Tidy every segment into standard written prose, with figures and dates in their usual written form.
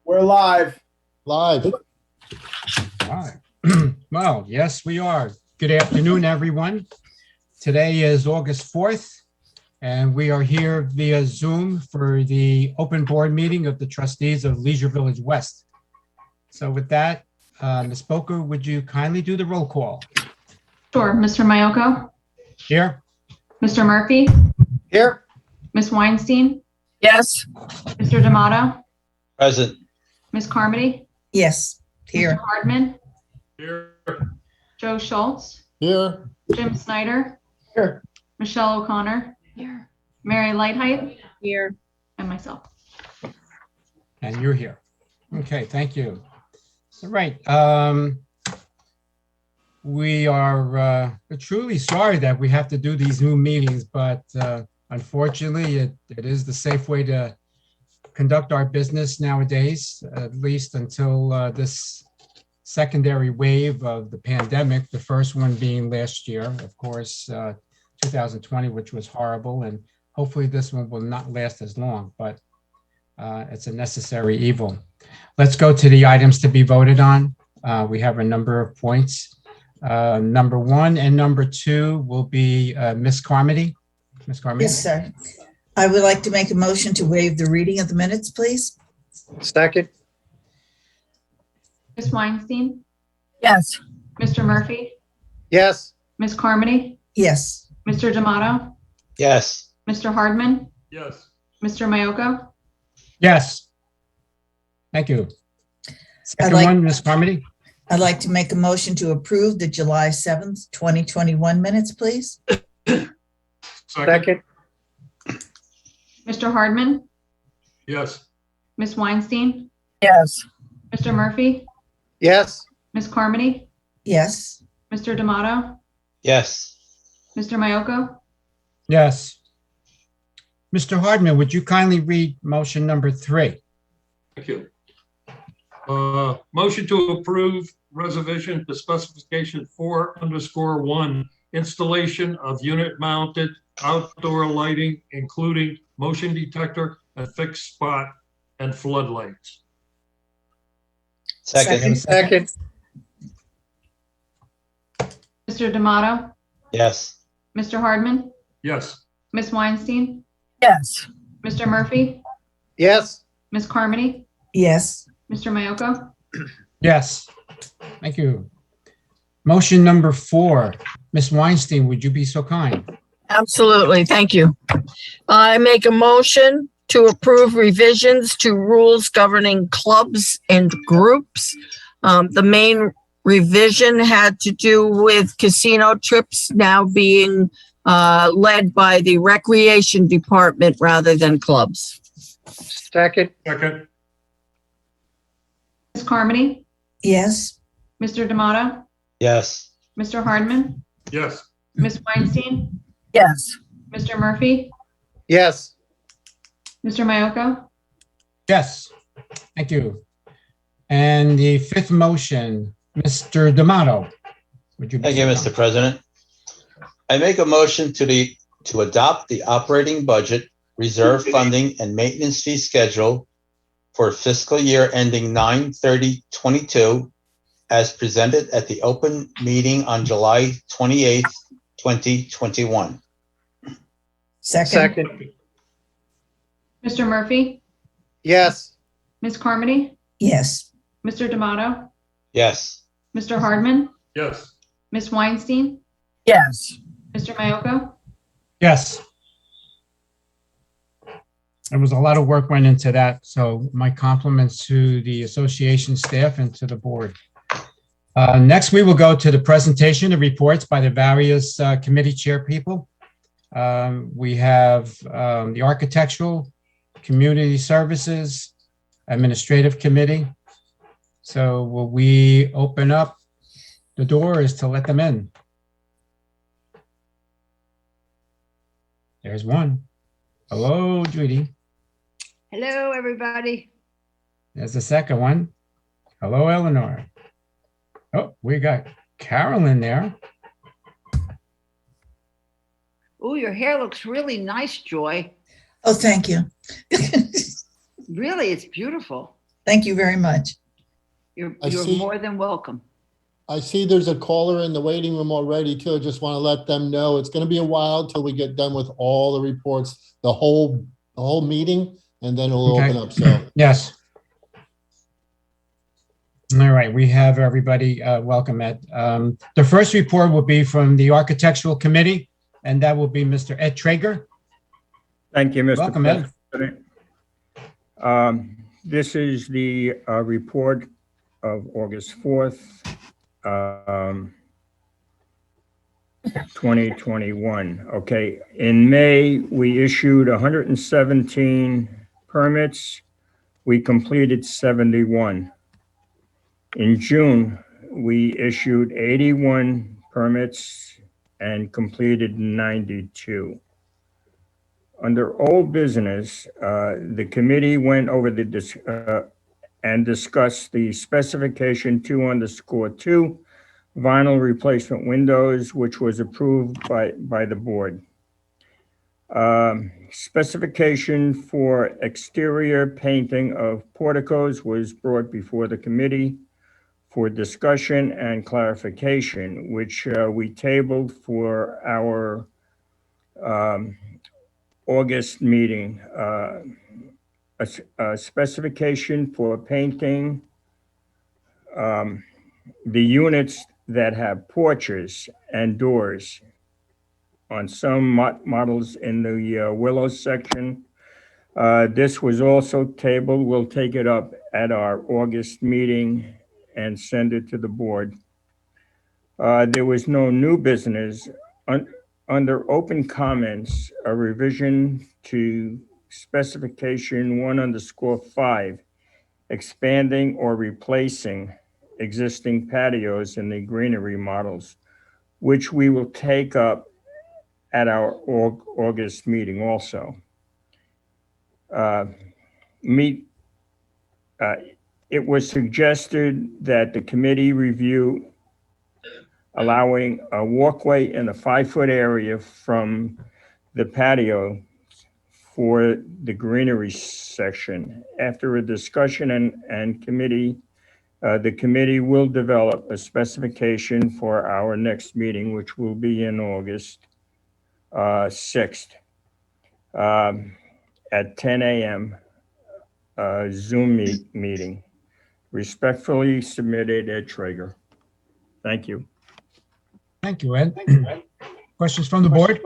We're live. Live. Hi. Well, yes, we are. Good afternoon, everyone. Today is August 4th, and we are here via Zoom for the open board meeting of the trustees of Leisure Village West. So with that, Ms. Boker, would you kindly do the roll call? Sure. Mr. Mayoko, Here? Mr. Murphy, Here. Ms. Weinstein, Yes. Mr. D'Amato, Present. Ms. Carmody, Yes. Mr. Here. Hardman, Here. Joe Schultz, Here. Jim Snyder, Here. Michelle O'Connor, Mary Lighthite, Here. and myself. And you're here. Okay, thank you. All right. We are truly sorry that we have to do these Zoom meetings, but unfortunately, it is the safe way to conduct our business nowadays, at least until this secondary wave of the pandemic, the first one being last year, of course, 2020, which was horrible. And hopefully this one will not last as long, but it's a necessary evil. Let's go to the items to be voted on. We have a number of points. Number 1 and number 2 will be Ms. Carmody. Ms. Carmody? Yes, sir. I would like to make a motion to waive the reading of the minutes, please. Second. Ms. Weinstein, Yes. Mr. Murphy, Yes. Ms. Carmody, Yes. Mr. D'Amato, Yes. Mr. Hardman, Yes. Mr. Mayoko, Yes. Thank you. Second like- one, Ms. Carmody? I'd like to make a motion to approve the July 7th, 2021 minutes, please. Second. Mr. Hardman, Yes. Ms. Weinstein, Yes. Mr. Murphy, Yes. Ms. Carmody, Yes. Mr. D'Amato, Yes. Mr. Mayoko, Yes. Mr. Hardman, would you kindly read motion number 3? Thank you. Motion to approve reservation to specification 4_1, installation of unit mounted outdoor lighting, including motion detector and fixed spot and floodlights. Second. Second. Mr. D'Amato, Yes. Mr. Hardman, Yes. Ms. Weinstein, Yes. Mr. Murphy, Yes. Ms. Carmody, Yes. Mr. Mayoko, Yes. Thank you. Motion number 4, Ms. Weinstein, would you be so kind? Absolutely. Thank you. I make a motion to approve revisions to rules governing clubs and groups. The main revision had to do with casino trips now being led by the recreation department rather than clubs. Second. Second. Ms. Carmody, Yes. Mr. D'Amato, Yes. Mr. Hardman, Yes. Ms. Weinstein, Yes. Mr. Murphy, Yes. Mr. Mayoko, Yes. Thank you. And the 5th motion, Mr. D'Amato, would you? be Thank you, so Mr. President. I make a motion to adopt the operating budget, reserve funding, and maintenance fee schedule for fiscal year ending 9/30/22 as presented at the open meeting on July 28th, 2021. Second. Second. Mr. Murphy, Yes. Ms. Carmody, Yes. Mr. D'Amato, Yes. Mr. Hardman, Yes. Ms. Weinstein, Yes. Mr. Mayoko, Yes. There was a lot of work went into that, so my compliments to the association staff and to the board. Next, we will go to the presentation of reports by the various committee chair people. We have the Architectural, Community Services, Administrative Committee. So will we open up the doors to let them in? There's one. Hello, Judy. Hello, everybody. There's the second one. Hello, Eleanor. Oh, we got Carolyn there. Oh, your hair looks really nice, Joy. Oh, thank you. Really, it's beautiful. Thank you very much. You're I see. more than welcome. I see there's a caller in the waiting room already too. I just want to let them know it's going to be a while till we get done with all the reports, the whole meeting, and then we'll Okay. open up. So Yes. All right, we have everybody. Welcome, Ed. The first report will be from the Architectural Committee, and that will be Mr. Ed Traeger. Thank you, Mr. Welcome, Ed. President. This is the report of August 4th, 2021. Okay, in May, we issued 117 permits. We completed 71. In June, we issued 81 permits and completed 92. Under old business, the committee went over and discussed the specification 2_2 vinyl replacement windows, which was approved by the board. Specification for exterior painting of porticos was brought before the committee for discussion and clarification, which we tabled for our August meeting. A specification for painting the units that have porches and doors on some models in the Willow section. This was also tabled. We'll take it up at our August meeting and send it to the board. There was no new business. Under open comments, a revision to specification 1_5, expanding or replacing existing patios in the greenery models, which we will take up at our August meeting also. It was suggested that the committee review allowing a walkway in a 5-foot area from the patio for the greenery section. After a discussion and committee, the committee will develop a specification for our next meeting, which will be in August 6th at 10 a.m. Zoom meeting. Respectfully submitted, Ed Traeger. Thank you. Thank you, Ed. Questions from the board?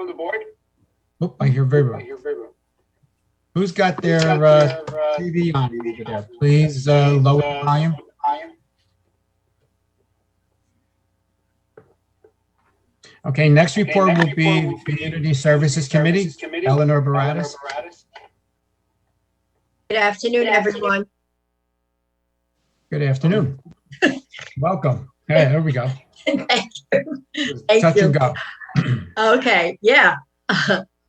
Oh, I hear very well. Who's got their TV on over there? Please lower the volume. Okay, next report will be the Community Services Committee. Eleanor Baradas. Good afternoon, everyone. Good afternoon. Welcome. Hey, there we go. Thank you. Thank Touch you. and go. Okay, yeah.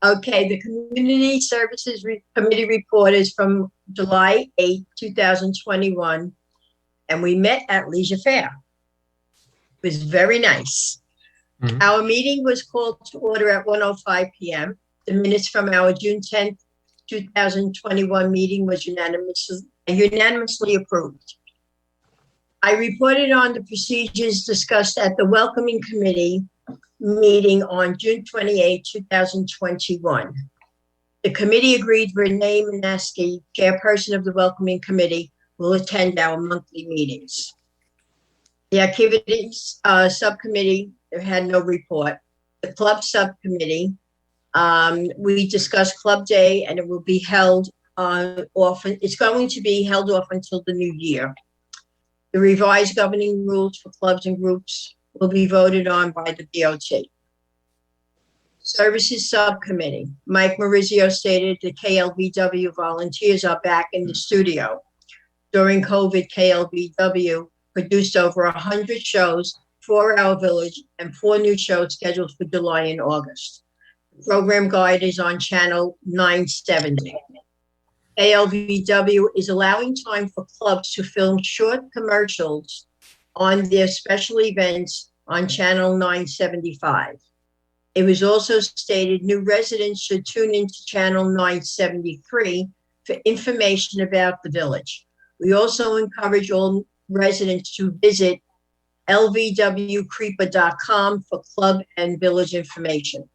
Okay, the Community Services Committee report is from July 8, 2021, and we met at Leisure Fair. It was very nice. Mhm. Our meeting was called to order at 1:05 p.m. The minutes from our June 10th, 2021 meeting was unanimously approved. I reported on the procedures discussed at the Welcoming Committee meeting on June 28, 2021. The committee agreed Renee Maneski, chairperson of the Welcoming Committee, will attend our monthly meetings. The Activities Subcommittee, there had no report. The Club Subcommittee, we discussed Club Day, and it will be held it's going to be held off until the new year. The revised governing rules for clubs and groups will be voted on by the BOT. Services Subcommittee, Mike Maurizio stated the KLBW volunteers are back in the studio. During COVID, KLBW produced over 100 shows for our village and 4 new shows scheduled for July and August. The program guide is on channel 970. KLBW is allowing time for clubs to film short commercials on their special events on channel 975. It was also stated new residents should tune into channel 973 for information about the village. We also encourage all residents to visit lvwcreeper.com for club and village information.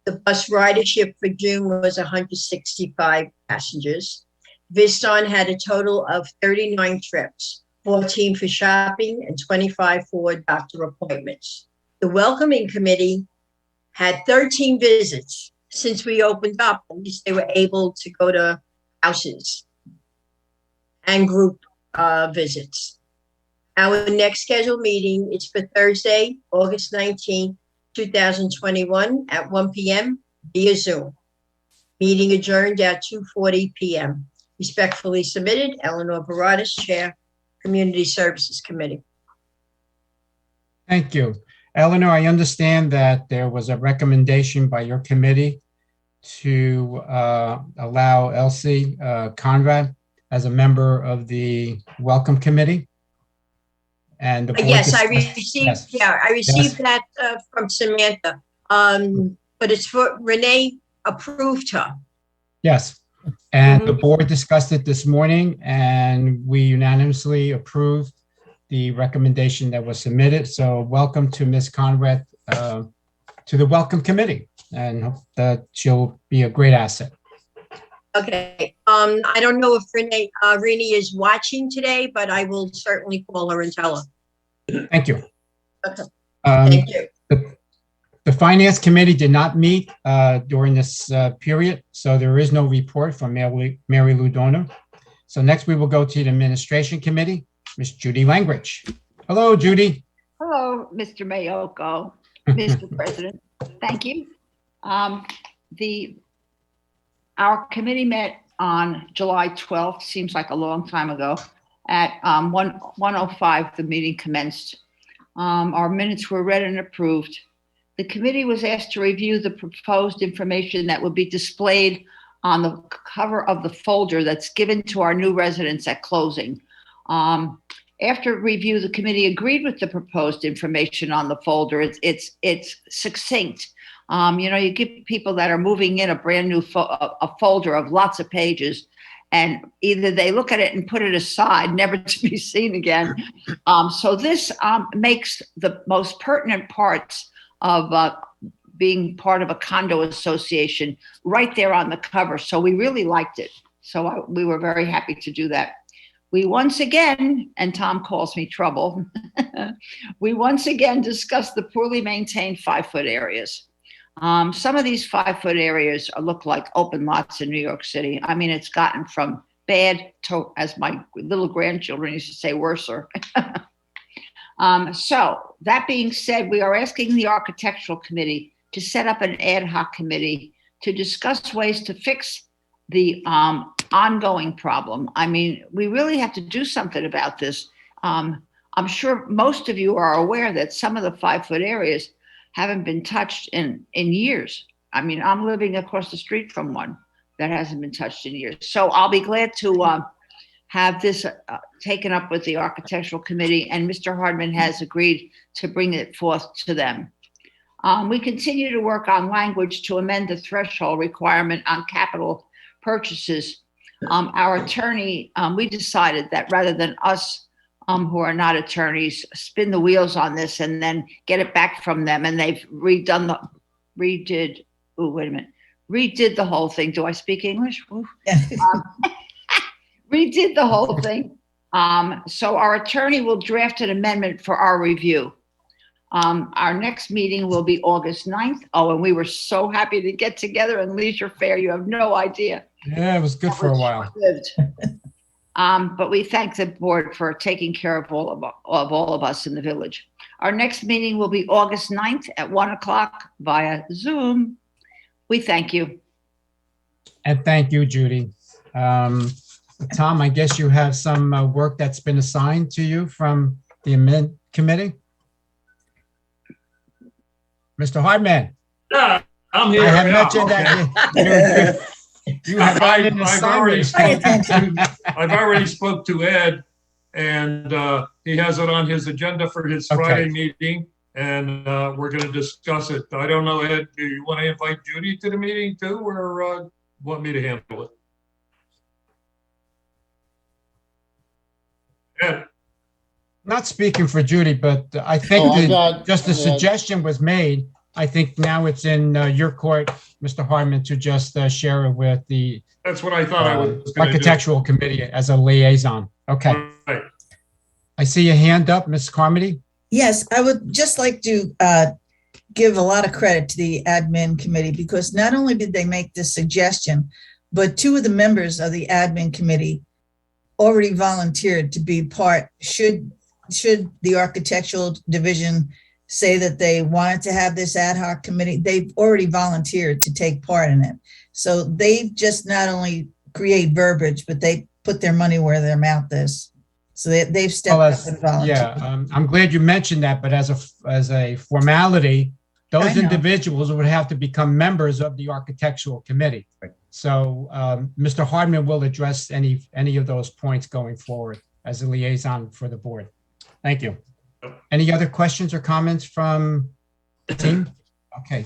The bus ridership for June was 165 passengers. Vistar had a total of 39 trips, 14 for shopping and 25 for doctor appointments. The welcoming committee had 13 visits. Since we opened up, at least they were able to go to houses and group visits. Our next scheduled meeting is for Thursday, August 19th, 2021 at 1 p.m. via Zoom. Meeting adjourned at 2:40 p.m. Respectfully submitted, Eleanor Baradas, Chair, Community Services Committee. Thank you. Eleanor, I understand that there was a recommendation by your committee to allow Elsie Conrad as a member of the Welcome Committee. And the board Yes, I discussed- received, Yes. yeah, I received that from Samantha. But it's for, Renee approved her. Yes, and the board discussed it this morning, and we unanimously approved the recommendation that was submitted. So welcome to Ms. Conrad to the Welcome Committee, and hope that she'll be a great asset. Okay, I don't know if Renee is watching today, but I will certainly call her and tell her. Thank you. Okay. Um, Thank you. The Finance Committee did not meet during this period, so there is no report from Mary Lou Donner. So next we will go to the Administration Committee, Ms. Judy Langridge. Hello, Judy. Hello, Mr. Mayoko, Mr. President. Thank you. Our committee met on July 12th, seems like a long time ago, at 1:05, the meeting commenced. Our minutes were read and approved. The committee was asked to review the proposed information that would be displayed on the cover of the folder that's given to our new residents at closing. After review, the committee agreed with the proposed information on the folder. It's succinct. You give people that are moving in a brand new a folder of lots of pages, and either they look at it and put it aside, never to be seen again. So this makes the most pertinent parts of being part of a condo association right there on the cover. So we really liked it. So we were very happy to do that. We once again, and Tom calls me trouble, we once again discussed the poorly maintained 5-foot areas. Some of these 5-foot areas look like open lots in New York City. I mean, it's gotten from bad to, as my little grandchildren used to say, worser. So that being said, we are asking the Architectural Committee to set up an ad hoc committee to discuss ways to fix the ongoing problem. I mean, we really have to do something about this. I'm sure most of you are aware that some of the 5-foot areas haven't been touched in years. I mean, I'm living across the street from one that hasn't been touched in years. So I'll be glad to have this taken up with the Architectural Committee, and Mr. Hardman has agreed to bring it forth to them. We continue to work on language to amend the threshold requirement on capital purchases. Our attorney, we decided that rather than us who are not attorneys spin the wheels on this and then get it back from them, and they've redid the whole thing. Do I speak English? Redid the whole thing. So our attorney will draft an amendment for our review. Our next meeting will be August 9th. Oh, and we were so happy to get together in Leisure Fair. You have no idea. Yeah, it was good for a while. But we thank the board for taking care of all of us in the village. Our next meeting will be August 9th at 1:00 via Zoom. We thank you. And thank you, Judy. Tom, I guess you have some work that's been assigned to you from the amend committee? Mr. Hardman. Yeah, I'm here. I had yeah, mentioned that you have an assignment. I've already spoke to Ed, and he has it on his agenda for his Friday meeting, and we're going to discuss it. I don't know, Ed, do you want to invite Judy to the meeting too, or want me to handle it? Ed, Not speaking for Judy, but I think Oh, I that got- just the yeah. suggestion was made. I think now it's in your court, Mr. Hardman, to just share it with the that's what I thought I was gonna do. Architectural Committee as a liaison. Okay. Right. I see your hand up, Ms. Carmody. Yes, I would just like to give a lot of credit to the admin committee because not only did they make this suggestion, but two of the members of the admin committee already volunteered to be part, should the architectural division say that they wanted to have this ad hoc committee, they've already volunteered to take part in it. So they just not only create verbiage, but they put their money where their mouth is. So they've stepped Well, up and volunteered. Yeah, I'm glad you mentioned that, but as a formality, I those know. individuals would have to become members of the Architectural Committee. So Mr. Hardman will address any of those points going forward as a liaison for the board. Thank you. Any other questions or comments from the team? Okay,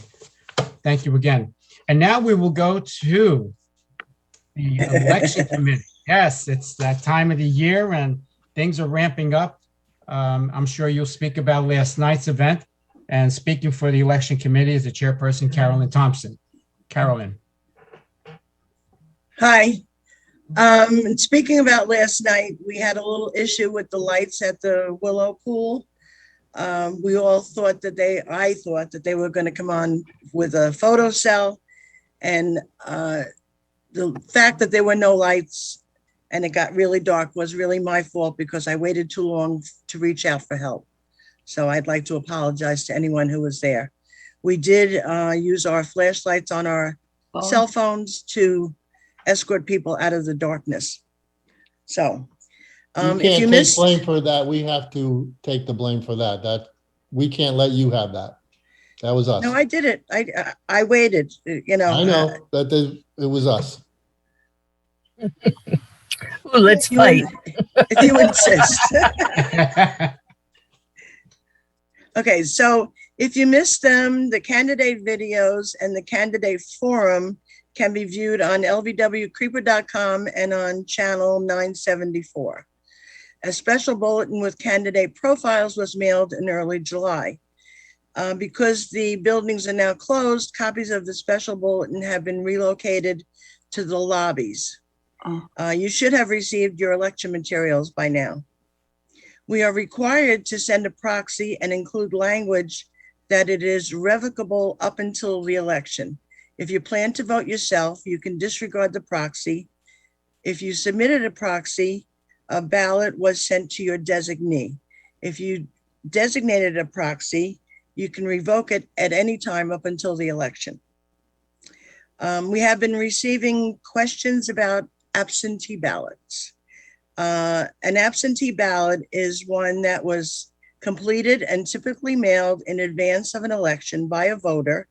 thank you again. And now we will go to the election committee. Yes, it's that time of the year and things are ramping up. I'm sure you'll speak about last night's event. And speaking for the election committee is the chairperson, Carolyn Thompson. Carolyn. Hi. Speaking about last night, we had a little issue with the lights at the Willow Pool. We all thought that I thought that they were going to come on with a photo cell. And the fact that there were no lights and it got really dark was really my fault because I waited too long to reach out for help. So I'd like to apologize to anyone who was there. We did use our flashlights on our cell phones to escort people out of the darkness. So You if can't you take missed, blame for that. We have to take the blame for that. We can't let you have that. That was us. no, I did it. I waited, I know it was us. Ooh, let's you- fight. if you insist. Okay, so if you missed them, the candidate videos and the candidate forum can be viewed on lvwcreeper.com and on channel 974. A special bulletin with candidate profiles was mailed in early July. Because the buildings are now closed, copies of the special bulletin have been relocated to the lobbies. You should have received your election materials by now. We are required to send a proxy and include language that it is revocable up until the election. If you plan to vote yourself, you can disregard the proxy. If you submitted a proxy, a ballot was sent to your designee. If you designated a proxy, you can revoke it at any time up until the election. We have been receiving questions about absentee ballots. An absentee ballot is one that was completed and typically mailed in advance of an election by a voter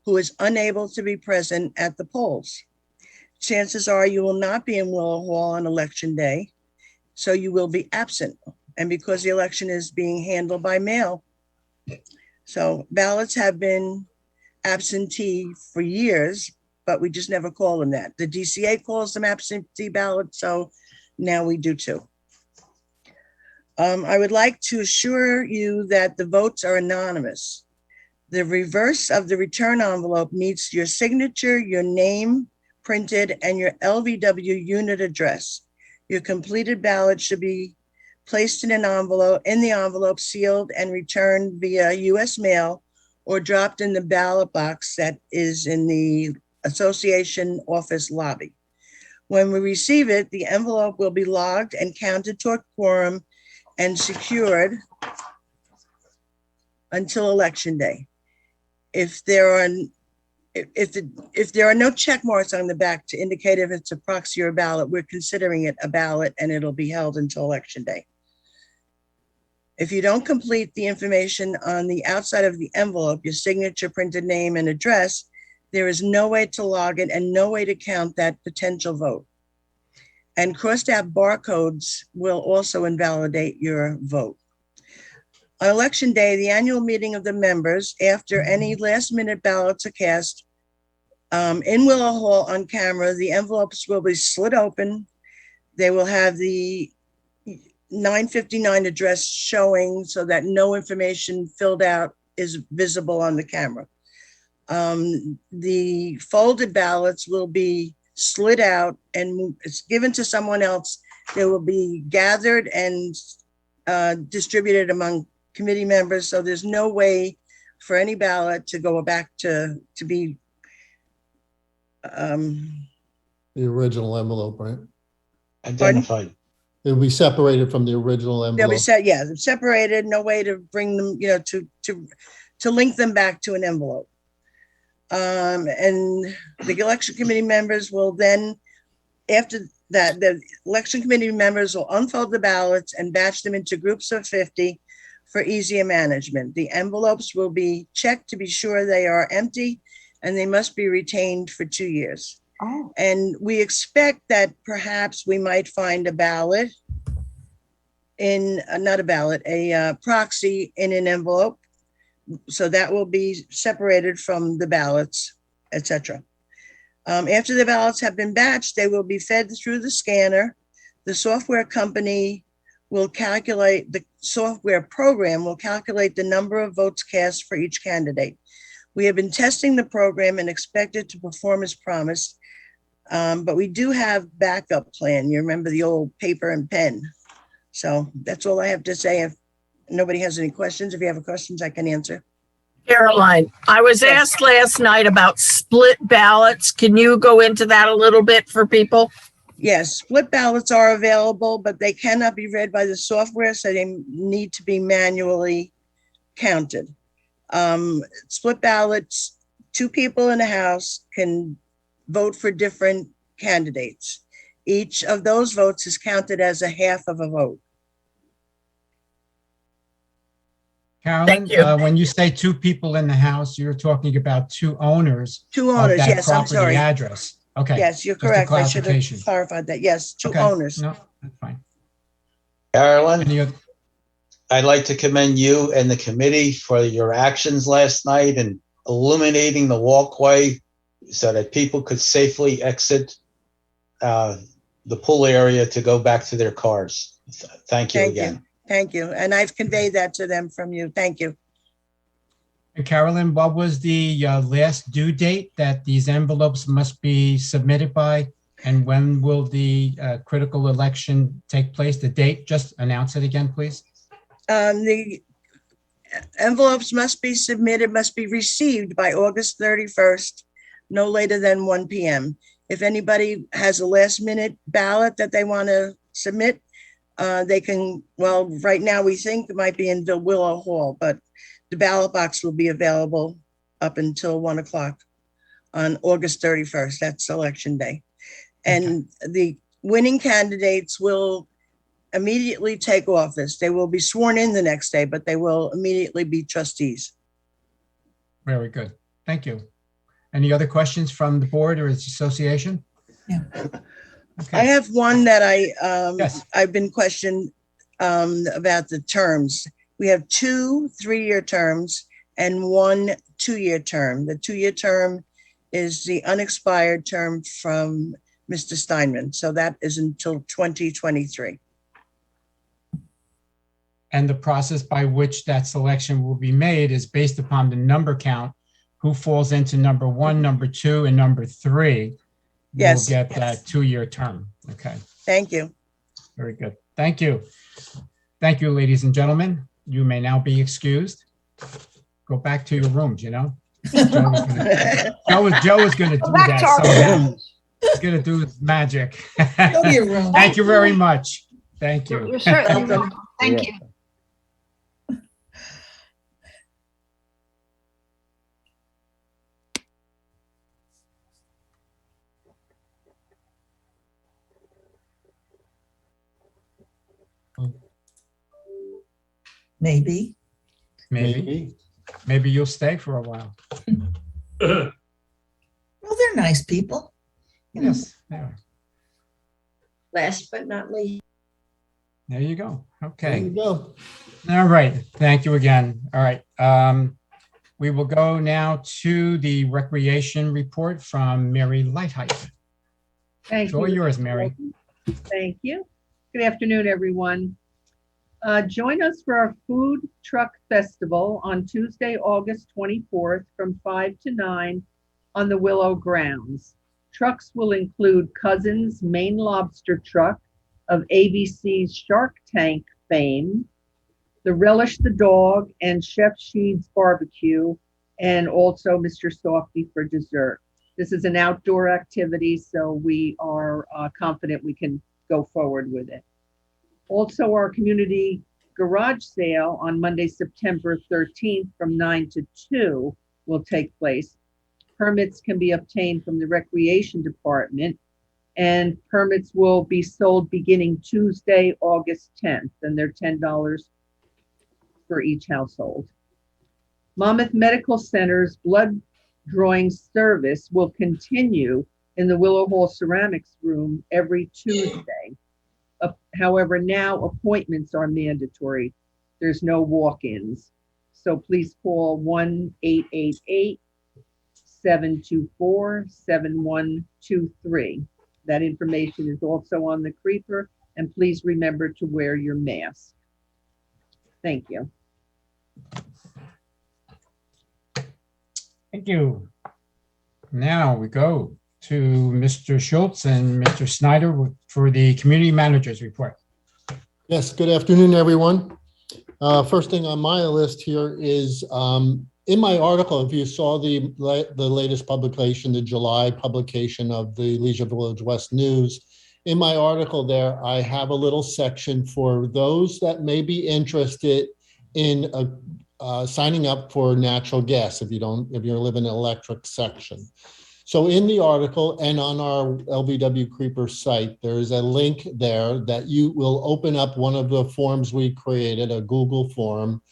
who is unable to be present at the polls. Chances are you will not be in Willow Hall on election day, so you will be absent. And because the election is being handled by mail, so ballots have been absentee for years, but we just never call them that. The DCA calls them absentee ballots, so now we do too. I would like to assure you that the votes are anonymous. The reverse of the return envelope needs your signature, your name printed, and your LVW unit address. Your completed ballot should be placed in the envelope sealed and returned via US mail or dropped in the ballot box that is in the association office lobby. When we receive it, the envelope will be logged and counted toward quorum and secured until election day. If there are no check marks on the back to indicate if it's a proxy or a ballot, we're considering it a ballot and it'll be held until election day. If you don't complete the information on the outside of the envelope, your signature, printed name, and address, there is no way to log it and no way to count that potential vote. And crossed out barcodes will also invalidate your vote. On election day, the annual meeting of the members, after any last minute ballots are cast in Willow Hall on camera, the envelopes will be slit open. They will have the 959 address showing so that no information filled out is visible on the camera. The folded ballots will be slid out and it's given to someone else. They will be gathered and distributed among committee members. So there's no way for any ballot to go back to be The original envelope, right? Identified. It'll be separated from the original they'll envelope. be they're separated, no way to bring them, to link them back to an envelope. And the election committee members will then, after that, the election committee members will unfold the ballots and batch them into groups of 50 for easier management. The envelopes will be checked to be sure they are empty and they must be retained for 2 years. Oh. And we expect that perhaps we might find a ballot in, not a ballot, a proxy in an envelope. So that will be separated from the ballots, etc. After the ballots have been batched, they will be fed through the scanner. The software company will calculate, the software program will calculate the number of votes cast for each candidate. We have been testing the program and expect it to perform as promised. But we do have backup plan. You remember the old paper and pen. So that's all I have to say. If nobody has any questions, if you have questions, I can answer. Caroline, I was asked last night about split ballots. Can you go into that a little bit for people? Yes, split ballots are available, but they cannot be read by the software, so they need to be manually counted. Split ballots, 2 people in a house can vote for different candidates. Each of those votes is counted as a half of a vote. Carolyn, Thank you. When you say 2 people in the house, you're talking about 2 owners. 2 of owners, that yes, I'm property sorry. address. Okay. Yes, you're Just a correct. I should have clarification. clarified that. Yes, 2 Okay. owners. No, that's fine. Carolyn, Any other- I'd like to commend you and the committee for your actions last night and illuminating the walkway so that people could safely exit the pool area to go back to their cars. Thank you Thank again. you. Thank you. And I've conveyed that to them from you. Thank you. And Carolyn, what was the last due date that these envelopes must be submitted by? And when will the critical election take place? The date, just announce it again, please. The envelopes must be submitted, must be received by August 31st, no later than 1 p.m. If anybody has a last minute ballot that they want to submit, they can, well, right now we think it might be in the Willow Hall, but the ballot box will be available up until 1 o'clock on August 31st. That's election day. And the winning candidates will immediately take office. They will be sworn in the next day, but they will immediately be trustees. Very good. Thank you. Any other questions from the board or its association? Yeah. Okay. I have one that Yes. I've been questioned about the terms. We have 2 3-year terms and 1 2-year term. The 2-year term is the unexpired term from Mr. Steinman. So that is until 2023. And the process by which that selection will be made is based upon the number count, who falls into number 1, number 2, and number 3. Will Yes. get that 2-year term. Okay, Thank you. very good. Thank you. Thank you, ladies and gentlemen. You may now be excused. Go back to your rooms, you know? Joe is gonna do Back to that our somehow. rooms. He's gonna do his magic. Go to your room. Thank you very much. Thank you. You're certainly welcome. Thank Yeah. you. Maybe. Maybe you'll stay for a while. Mm-hmm. Well, they're nice people. Yes, there Last but not least. you go. There Okay. you go. All right. Thank you again. All right. We will go now to the recreation report from Mary Lightheight. Thank It's all you. yours, Mary. Thank you. Good afternoon, everyone. Join us for our food truck festival on Tuesday, August 24th from 5 to 9 on the Willow grounds. Trucks will include Cousins Maine Lobster Truck of ABC's Shark Tank fame, the Relish the Dog and Chef Sheed's Barbecue, and also Mr. Softy for dessert. This is an outdoor activity, so we are confident we can go forward with it. Also, our community garage sale on Monday, September 13th from 9 to 2 will take place. Permits can be obtained from the Recreation Department, and permits will be sold beginning Tuesday, August 10th, and they're $10 for each household. Monmouth Medical Center's blood drawing service will continue in the Willow Hall Ceramics Room every Tuesday. However, now appointments are mandatory. There's no walk-ins. So please call 1-888-724-7123. That information is also on the creeper, and please remember to wear your mask. Thank you. Thank you. Now we go to Mr. Schultz and Mr. Snyder for the community managers report. Yes, good afternoon, everyone. First thing on my list here is in my article, if you saw the latest publication, the July publication of the Leisure Village West News, in my article there, I have a little section for those that may be interested in signing up for natural gas if you live in an electric section. So in the article and on our LVW Creeper site, there's a link there that you will open up one of the forms we created, a Google form,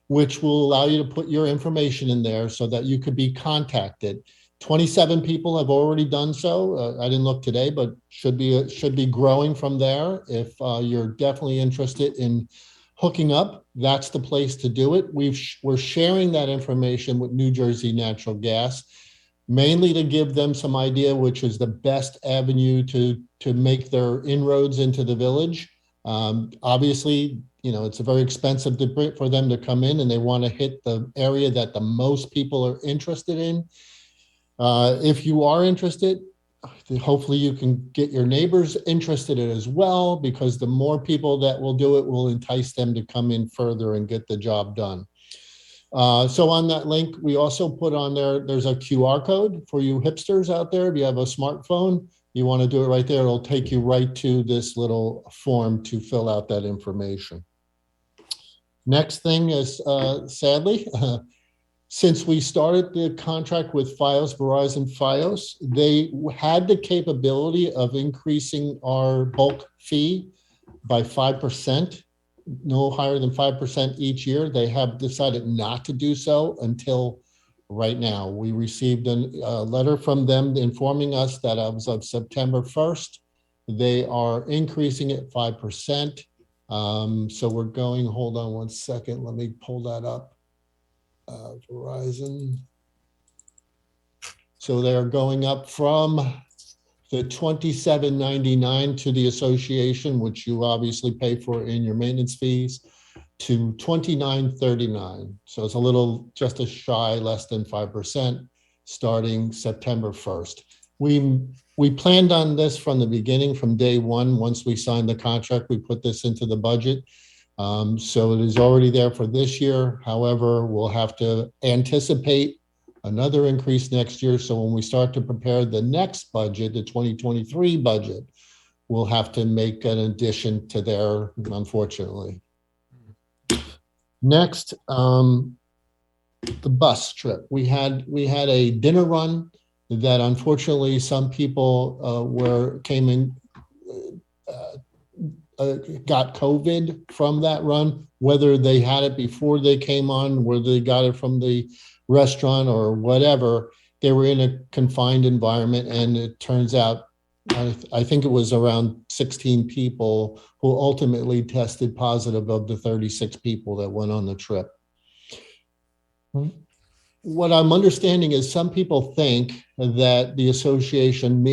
which will allow you to put your information in there so that you could be contacted. 27 people have already done so. I didn't look today, but should be growing from there. If you're definitely interested in hooking up, that's the place to do it. We're sharing that information with New Jersey Natural Gas, mainly to give them some idea which is the best avenue to make their inroads into the village. Obviously, it's very expensive for them to come in, and they want to hit the area that the most people are interested in. If you are interested, hopefully you can get your neighbors interested in it as well, because the more people that will do it will entice them to come in further and get the job done. So on that link, we also put on there's a QR code for you hipsters out there. If you have a smartphone, you want to do it right there, it'll take you right to this little form to fill out that information. Next thing is, sadly, since we started the contract with Fios, Verizon Fios, they had the capability of increasing our bulk fee by 5%. No higher than 5% each year. They have decided not to do so until right now. We received a letter from them informing us that as of September 1st, they are increasing it 5%. So we're going, hold on one second, let me pull that up. Verizon. So they're going up from the $27.99 to the association, which you obviously pay for in your maintenance fees, to $29.39. So it's just a shy, less than 5%, starting September 1st. We planned on this from the beginning, from day one. Once we signed the contract, we put this into the budget. So it is already there for this year. However, we'll have to anticipate another increase next year. So when we start to prepare the next budget, the 2023 budget, we'll have to make an addition to there, unfortunately. Next, the bus trip. We had a dinner run that unfortunately some people got COVID from that run, whether they had it before they came on, whether they got it from the restaurant or whatever. They were in a confined environment, and it turns out, I think it was around 16 people who ultimately tested positive of the 36 people that went on the trip. What I'm understanding is some people think that the association,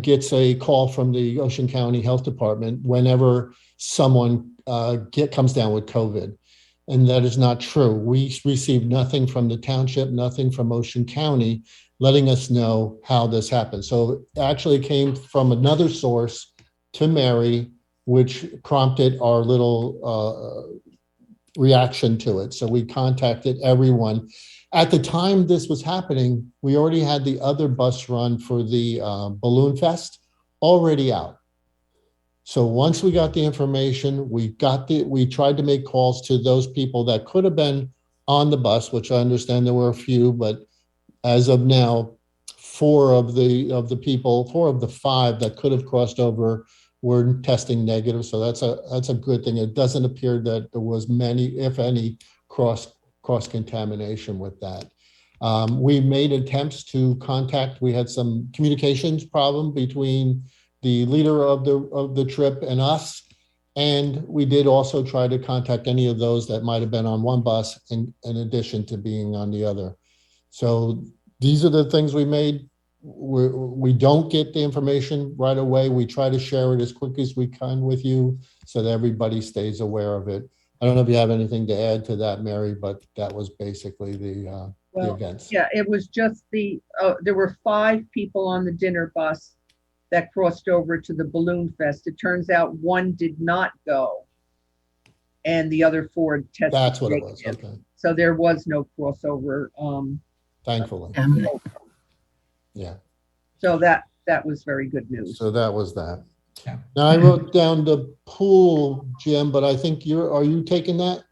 gets a call from the Ocean County Health Department whenever someone comes down with COVID. And that is not true. We received nothing from the township, nothing from Ocean County, letting us know how this happened. So it actually came from another source to Mary, which prompted our little reaction to it. So we contacted everyone. At the time this was happening, we already had the other bus run for the Balloon Fest already out. So once we got the information, we tried to make calls to those people that could have been on the bus, which I understand there were a few, but as of now, 4 of the 5 that could have crossed over were testing negative. So that's a good thing. It doesn't appear that there was many, if any, cross contamination with that. We made attempts to contact. We had some communications problem between the leader of the trip and us. And we did also try to contact any of those that might have been on one bus in addition to being on the other. So these are the things we made. We don't get the information right away. We try to share it as quick as we can with you so that everybody stays aware of it. I don't know if you have anything to add to that, Mary, but that was basically the events. Yeah, it was just there were 5 people on the dinner bus that crossed over to the Balloon Fest. It turns out 1 did not go, and the other 4 tested. That's what it was. negative. Okay. So there was no crossover. Thankfully. Yeah. So that was very good news. So that was that. Yeah. Now I wrote down the pool, Jim, but I think are you taking that?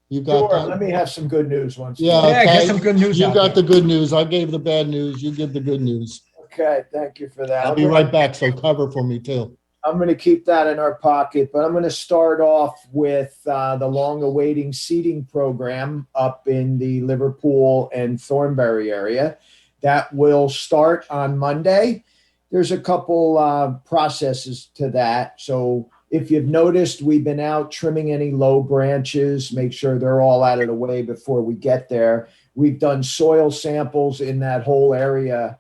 You got Sure, that? let me have some good news once. Yeah, Yeah, okay. get some good news You out got there. the good news. I gave the bad news. You give the good news. Okay, thank you for that. I'll be right back, so cover for me too. I'm going to keep that in our pocket, but I'm going to start off with the long-awaiting seating program up in the Liverpool and Thornbury area. That will start on Monday. There's a couple processes to that. So if you've noticed, we've been out trimming any low branches, make sure they're all out of the way before we get there. We've done soil samples in that whole area,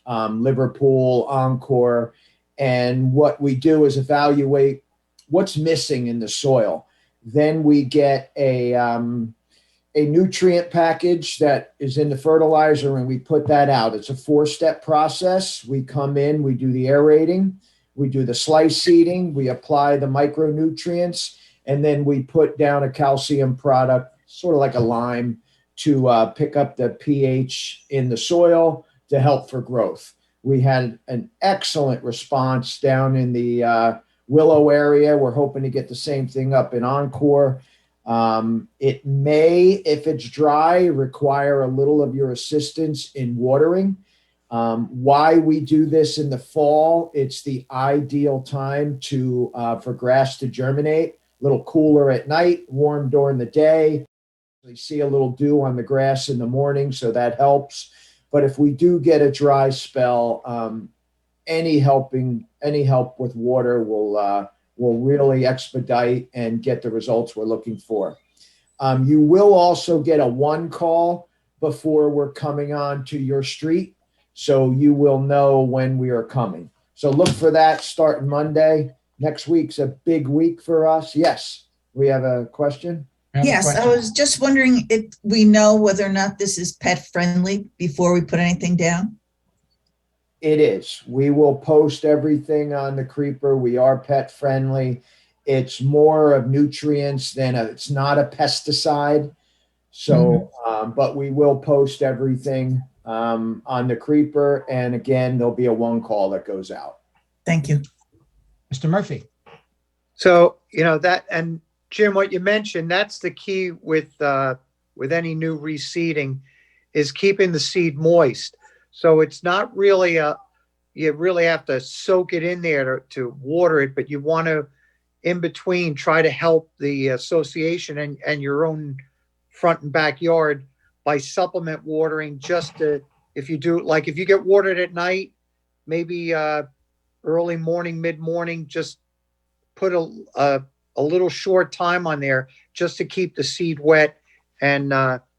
Liverpool, Encore. And what we do is evaluate what's missing in the soil. Then we get a nutrient package that is in the fertilizer and we put that out. It's a 4-step process. We come in, we do the aerating, we do the slice seeding, we apply the micronutrients, and then we put down a calcium product, sort of like a lime, to pick up the pH in the soil to help for growth. We had an excellent response down in the Willow area. We're hoping to get the same thing up in Encore. It may, if it's dry, require a little of your assistance in watering. Why we do this in the fall, it's the ideal time for grass to germinate. A little cooler at night, warm during the day. You see a little dew on the grass in the morning, so that helps. But if we do get a dry spell, any help with water will really expedite and get the results we're looking for. You will also get a 1 call before we're coming on to your street, so you will know when we are coming. So look for that starting Monday. Next week's a big week for us. Yes, we have a question. Yes, I was just wondering if we know whether or not this is pet friendly before we put anything down. It is. We will post everything on the Creeper. We are pet friendly. It's more of nutrients than it's not a pesticide. So, but we will post everything on the Creeper. And again, there'll be a 1 call that goes out. Thank you. Mr. Murphy. So, that, and Jim, what you mentioned, that's the key with any new reseeding is keeping the seed moist. So it's not really you really have to soak it in there to water it, but you want to, in between, try to help the association and your own front and backyard by supplement watering if you get watered at night, maybe early morning, mid-morning, just put a little short time on there just to keep the seed wet, and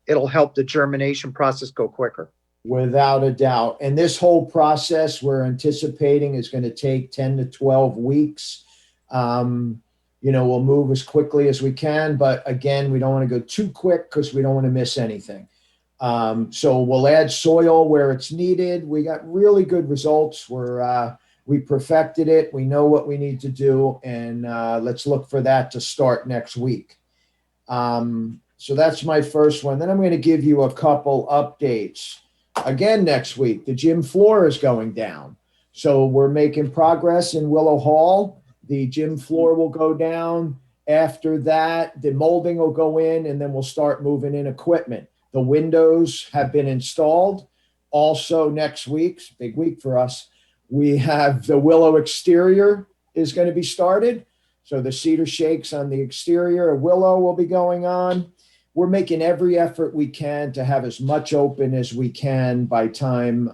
it'll help the germination process go quicker. Without a doubt. And this whole process we're anticipating is going to take 10 to 12 weeks. we'll move as quickly as we can. But again, we don't want to go too quick because we don't want to miss anything. So we'll add soil where it's needed. We got really good results. We perfected it. We know what we need to do. And let's look for that to start next week. So that's my first one. Then I'm going to give you a couple updates. Again, next week, the gym floor is going down. So we're making progress in Willow Hall. The gym floor will go down. After that, the molding will go in, and then we'll start moving in equipment. The windows have been installed. Also next week, big week for us, we have the Willow exterior is going to be started. So the cedar shakes on the exterior of Willow will be going on. We're making every effort we can to have as much open as we can by time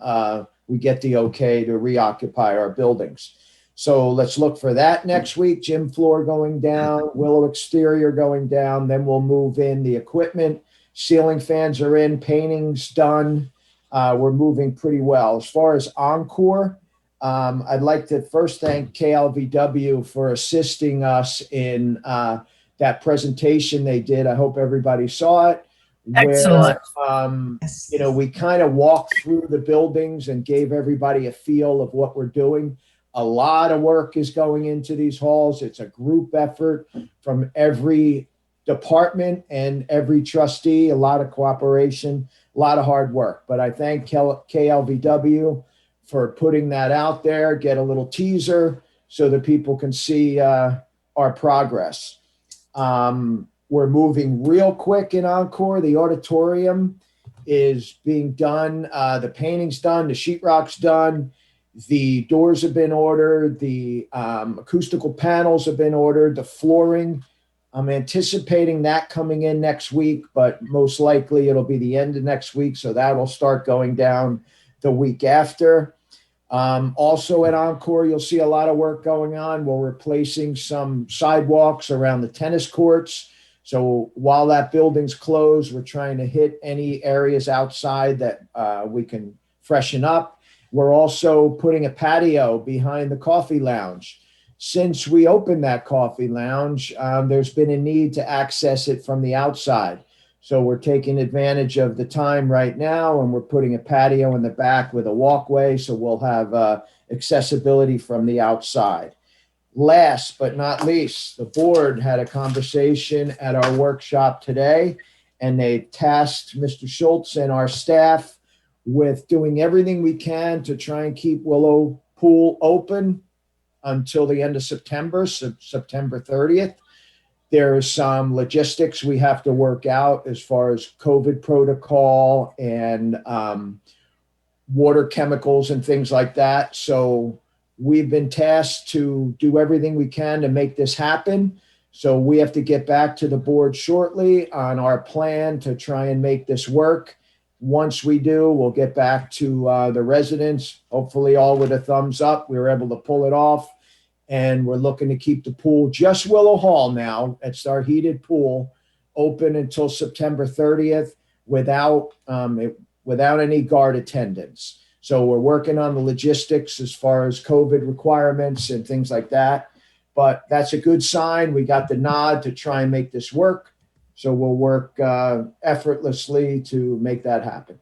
we get the okay to reoccupy our buildings. So let's look for that next week. Gym floor going down, Willow exterior going down. Then we'll move in the equipment. Ceiling fans are in, painting's done. We're moving pretty well. As far as Encore, I'd like to first thank KLVW for assisting us in that presentation they did. I hope everybody saw it. Excellent. Where, we kind of walked through the buildings and gave everybody a feel of what we're doing. A lot of work is going into these halls. It's a group effort from every department and every trustee, a lot of cooperation, a lot of hard work. But I thank KLVW for putting that out there, get a little teaser so that people can see our progress. We're moving real quick in Encore. The auditorium is being done. The painting's done. The sheetrock's done. The doors have been ordered. The acoustical panels have been ordered. The flooring, I'm anticipating that coming in next week, but most likely it'll be the end of next week. So that'll start going down the week after. Also at Encore, you'll see a lot of work going on. We're replacing some sidewalks around the tennis courts. So while that building's closed, we're trying to hit any areas outside that we can freshen up. We're also putting a patio behind the coffee lounge. Since we opened that coffee lounge, there's been a need to access it from the outside. So we're taking advantage of the time right now, and we're putting a patio in the back with a walkway. So we'll have accessibility from the outside. Last but not least, the board had a conversation at our workshop today, and they tasked Mr. Schultz and our staff with doing everything we can to try and keep Willow Pool open until the end of September, so September 30th. There's some logistics we have to work out as far as COVID protocol and water chemicals and things like that. So we've been tasked to do everything we can to make this happen. So we have to get back to the board shortly on our plan to try and make this work. Once we do, we'll get back to the residents, hopefully all with a thumbs up. We were able to pull it off. And we're looking to keep the pool, just Willow Hall now, it's our heated pool, open until September 30th without any guard attendance. So we're working on the logistics as far as COVID requirements and things like that. But that's a good sign. We got the nod to try and make this work. So we'll work effortlessly to make that happen.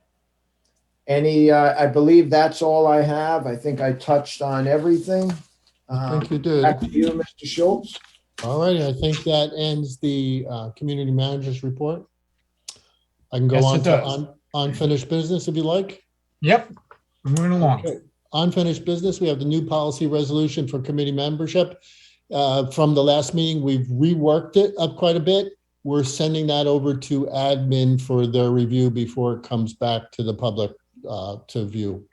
I believe that's all I have. I think I touched on everything. I think you did. Back to you, Mr. Schultz. All right, I think that ends the community manager's report. I can go Yes, on it does. to unfinished business if you like. Yep, we're moving along. Okay. Unfinished business, we have the new policy resolution for committee membership. From the last meeting, we've reworked it up quite a bit. We're sending that over to admin for their review before it comes back to the public to view.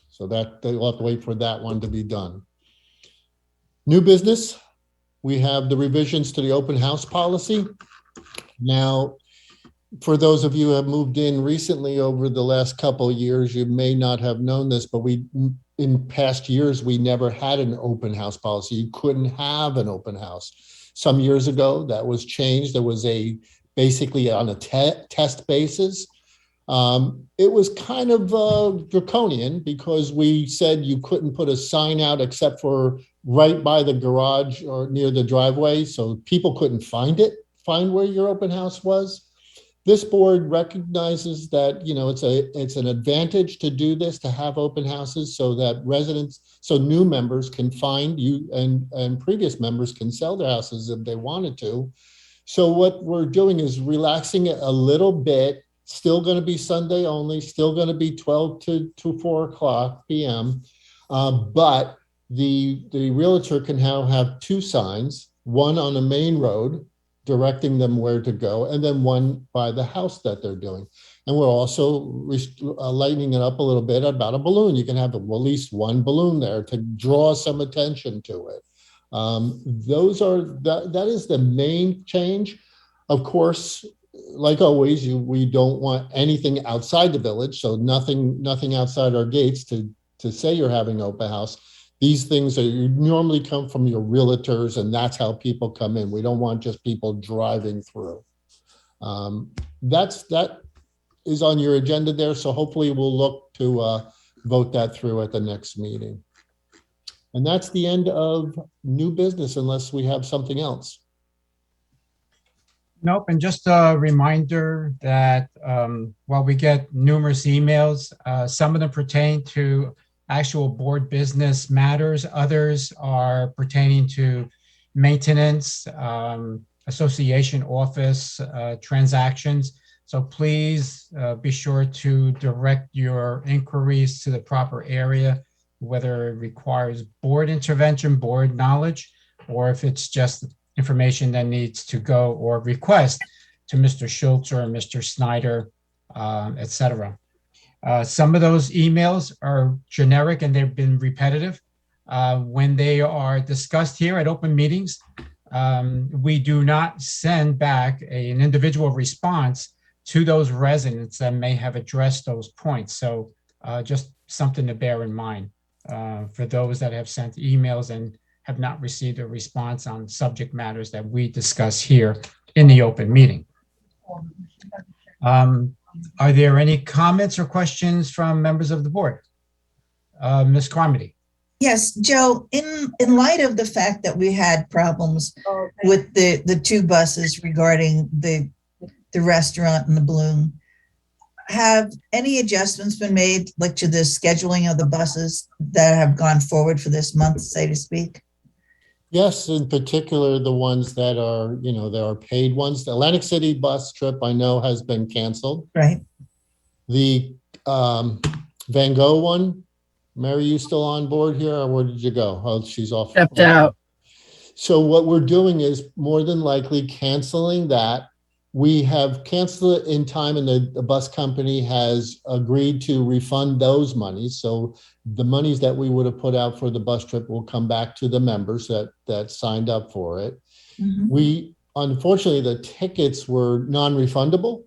So that they'll have to wait for that one to be done. New business, we have the revisions to the open house policy. Now, for those of you who have moved in recently over the last couple of years, you may not have known this, but in past years, we never had an open house policy. You couldn't have an open house. Some years ago, that was changed. There was basically on a test basis. It was kind of draconian because we said you couldn't put a sign out except for right by the garage or near the driveway, so people couldn't find where your open house was. This board recognizes that, you know, it's an advantage to do this, to have open houses so that so new members can find you and previous members can sell their houses if they wanted to. So what we're doing is relaxing it a little bit, still going to be Sunday only, still going to be 12 to 4 o'clock p.m. But the realtor can now have 2 signs, one on the main road directing them where to go, and then one by the house that they're doing. And we're also lightening it up a little bit about a balloon. You can have at least one balloon there to draw some attention to it. That is the main change. Of course, like always, we don't want anything outside the village, so nothing outside our gates to say you're having open house. These things you normally come from your realtors, and that's how people come in. We don't want just people driving through. That is on your agenda there, so hopefully we'll look to vote that through at the next meeting. And that's the end of new business, unless we have something else. Nope, and just a reminder that while we get numerous emails, some of them pertain to actual board business matters. Others are pertaining to maintenance, association office transactions. So please be sure to direct your inquiries to the proper area, whether it requires board intervention, board knowledge, or if it's just information that needs to go or request to Mr. Schultz or Mr. Snyder, etc. Some of those emails are generic and they've been repetitive. When they are discussed here at open meetings, we do not send back an individual response to those residents that may have addressed those points. So just something to bear in mind for those that have sent emails and have not received a response on subject matters that we discuss here in the open meeting. Are there any comments or questions from members of the board? Ms. Carmody. Yes, Joe, in light of the fact that we had problems with the 2 buses regarding the restaurant and the balloon, have any adjustments been made, like to the scheduling of the buses that have gone forward for this month, so to speak? Yes, in particular, the ones that are, there are paid ones. The Atlantic City bus trip, I know, has been canceled. Right. The Van Gogh one, Mary, you still on board here, or where did you go? Oh, she's off. Stepped out. So what we're doing is more than likely canceling that. We have canceled it in time, and the bus company has agreed to refund those monies. So the monies that we would have put out for the bus trip will come back to the members that signed up for it. Mm-hmm. Unfortunately, the tickets were non-refundable.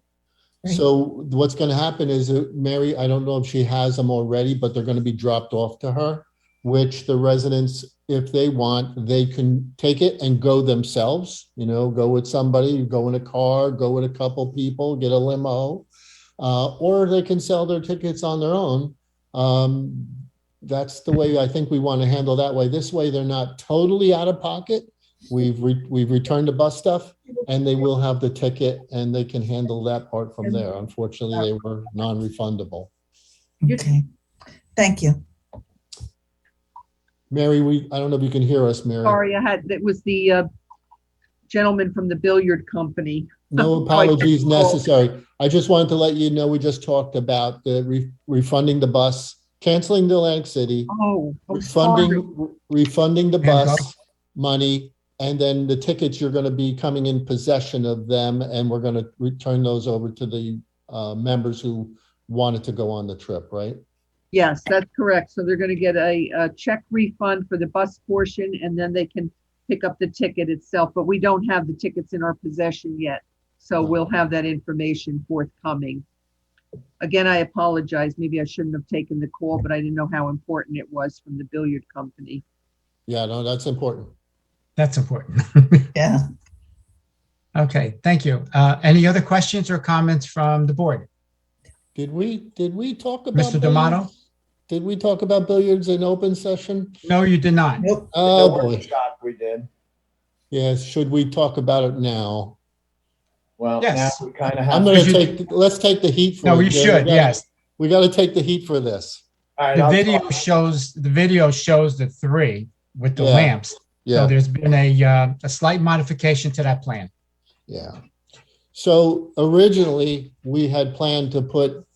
Right. So what's going to happen is, Mary, I don't know if she has them already, but they're going to be dropped off to her, which the residents, if they want, they can take it and go themselves, go with somebody, go in a car, go with a couple people, get a limo, or they can sell their tickets on their own. That's the way I think we want to handle that way. This way, they're not totally out of pocket. We've returned the bus stuff, and they will have the ticket, and they can handle that part from there. Unfortunately, they were non-refundable. Okay, thank you. Mary, I don't know if you can hear us, Mary. Sorry, it was the gentleman from the billiard company. No apologies necessary. I just wanted to let you know, we just talked about the refunding the bus, canceling the Atlantic City, refunding the bus money, and then the tickets, you're going to be coming in possession of them, and we're going to return those over to the members who wanted to go on the trip, right? Yes, that's correct. So they're going to get a check refund for the bus portion, and then they can pick up the ticket itself. But we don't have the tickets in our possession yet. So we'll have that information forthcoming. Again, I apologize. Maybe I shouldn't have taken the call, but I didn't know how important it was from the billiard company. Yeah, no, that's important. That's important. Yeah. Okay, thank you. Any other questions or comments from the board? Did we talk about Mr. D'Amato? Did we talk about billiards in open session? No, you did not. Nope. Oh, The boy. workshop we did. Yes, should we talk about it now? Well, Yes. now we kind of I'm have. gonna you- let's take the heat for No, it. you Jay. should, yes. We gotta take the heat for this. All right, The I'll video talk. shows the three with the Yeah. lamps. So Yeah, there's been a slight modification to that plan. yeah. So originally, we had planned to put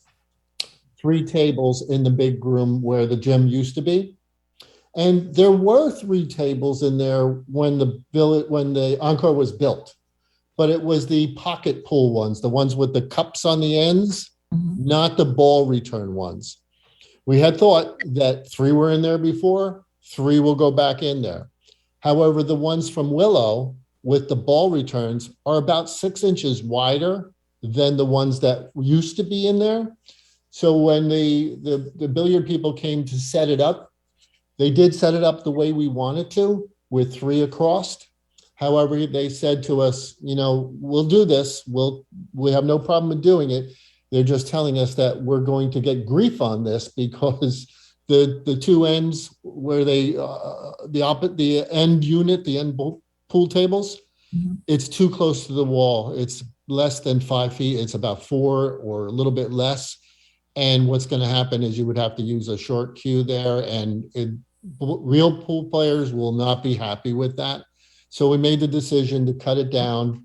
3 tables in the big room where the gym used to be. And there were 3 tables in there when the Encore was built. But it was the pocket pool ones, the ones with the cups on the ends, not the ball return ones. We had thought that 3 were in there before, 3 will go back in there. However, the ones from Willow with the ball returns are about 6 inches wider than the ones that used to be in there. So when the billiard people came to set it up, they did set it up the way we wanted to, with 3 across. However, they said to us, we'll do this. We have no problem in doing it. They're just telling us that we're going to get grief on this because the 2 ends where the end unit, the end pool tables, it's too close to the wall. It's less than 5 feet. It's about 4 or a little bit less. And what's going to happen is you would have to use a short cue there, and real pool players will not be happy with that. So we made the decision to cut it down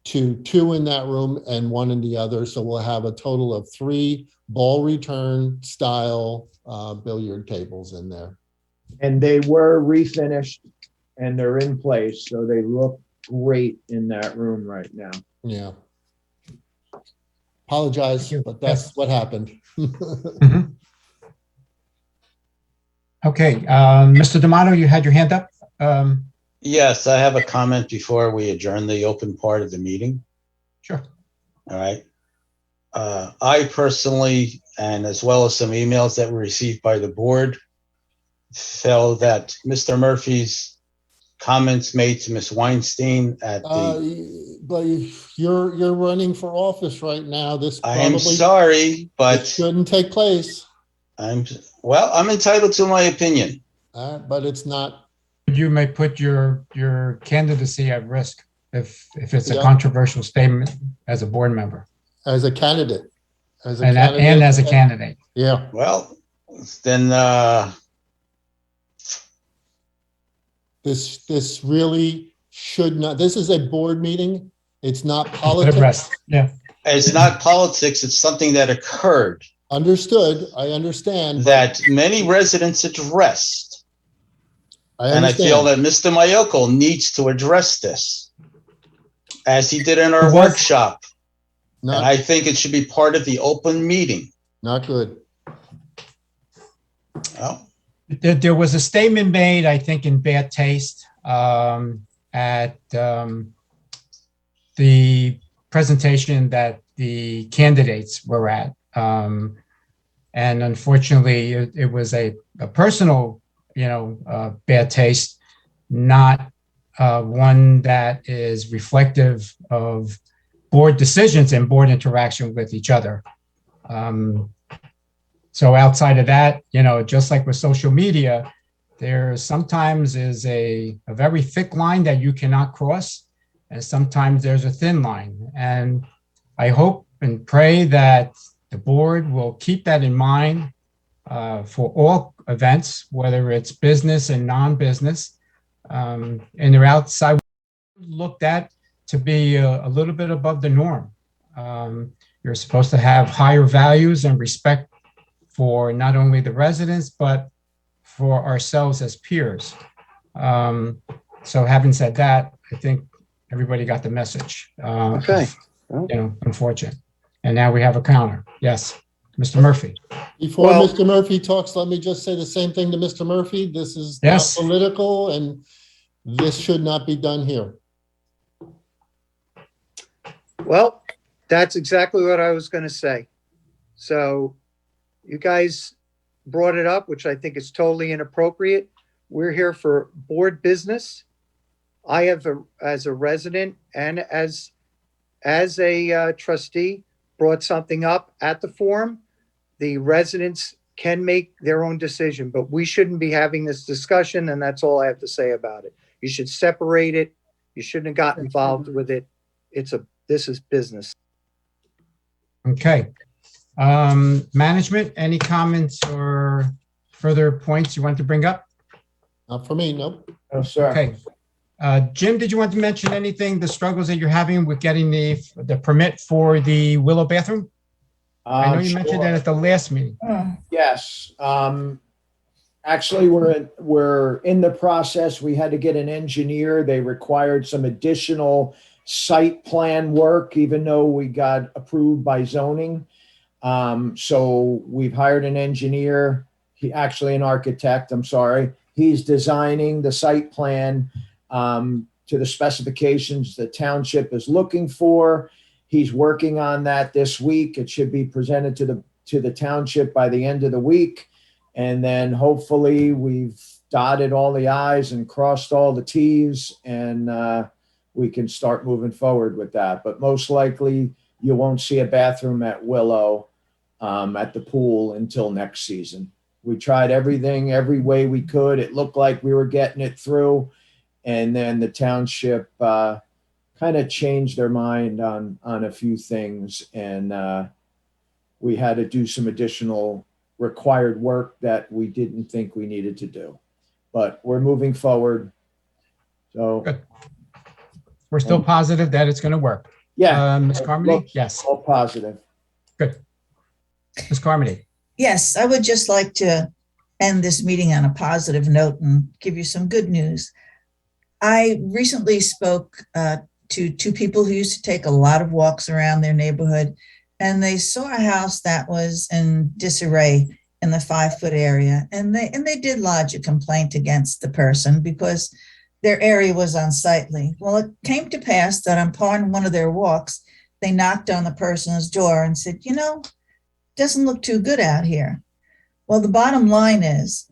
to 2 in that room and 1 in the other. So we'll have a total of 3 ball return style billiard tables in there. And they were refinished and they're in place. So they look great in that room right now. Yeah. Apologize, but that's what happened. Okay, Mr. D'Amato, you had your hand up. Yes, I have a comment before we adjourn the open part of the meeting. Sure. All right. I personally, and as well as some emails that were received by the board, felt that Mr. Murphy's comments made to Ms. Weinstein at the, But you're running for office right now. This I am probably sorry, but shouldn't take place. I'm entitled to my opinion. But it's not. You may put your candidacy at risk if it's a Yeah. controversial statement as a board member As a candidate. and as a candidate. Yeah. Well, then, This really should not, this is a board meeting. It's not Put it politics. rest. Yeah. it's not politics, it's something that occurred Understood. I understand. but that many residents addressed. I And I feel understand. that Mr. Mayoko needs to address this, as he did in our It was- workshop. And Not, I think it should be part of the open meeting. not good. Well, There was a statement made, I think, in bad taste at the presentation that the candidates were at. And unfortunately, it was a personal, bad taste, not one that is reflective of board decisions and board interaction with each other. So outside of that, just like with social media, there sometimes is a very thick line that you cannot cross, and sometimes there's a thin line. And I hope and pray that the board will keep that in mind for all events, whether it's business and non-business, and they're outside looked at to be a little bit above the norm. You're supposed to have higher values and respect for not only the residents, but for ourselves as peers. So having said that, I think everybody got the message. Okay. Unfortunate. And now we have a counter. Yes, Mr. Murphy. Before Well- Mr. Murphy talks, let me just say the same thing to Mr. Murphy. This is not Yes. political, and this should not be done here. Well, that's exactly what I was going to say. So you guys brought it up, which I think is totally inappropriate. We're here for board business. I have, as a resident and as a trustee, brought something up at the forum. The residents can make their own decision, but we shouldn't be having this discussion, and that's all I have to say about it. You should separate it. You shouldn't have got involved with it. This is business. Okay. Management, any comments or further points you want to bring up? Not for me, nope. No, sir. Okay. Jim, did you want to mention anything, the struggles that you're having with getting the permit for the Willow bathroom? I know you mentioned that at the last meeting. Yes. Actually, we're in the process. We had to get an engineer. They required some additional site plan work, even though we got approved by zoning. So we've hired an engineer, an architect, I'm sorry. He's designing the site plan to the specifications the township is looking for. He's working on that this week. It should be presented to the township by the end of the week. And then hopefully we've dotted all the I's and crossed all the T's, and we can start moving forward with that. But most likely you won't see a bathroom at Willow at the pool until next season. We tried everything, every way we could. It looked like we were getting it through. And then the township kind of changed their mind on a few things. And we had to do some additional required work that we didn't think we needed to do. But we're moving forward. So good. We're still positive that it's going to work. Yeah. Ms. Carmody? Yes. All positive. Good. Ms. Carmody? Yes, I would just like to end this meeting on a positive note and give you some good news. I recently spoke to two people who used to take a lot of walks around their neighborhood, and they saw a house that was in disarray in the 5-foot area. And they did lodge a complaint against the person because their area was unsightly. Well, it came to pass that upon one of their walks, they knocked on the person's door and said, doesn't look too good out here. Well, the bottom line is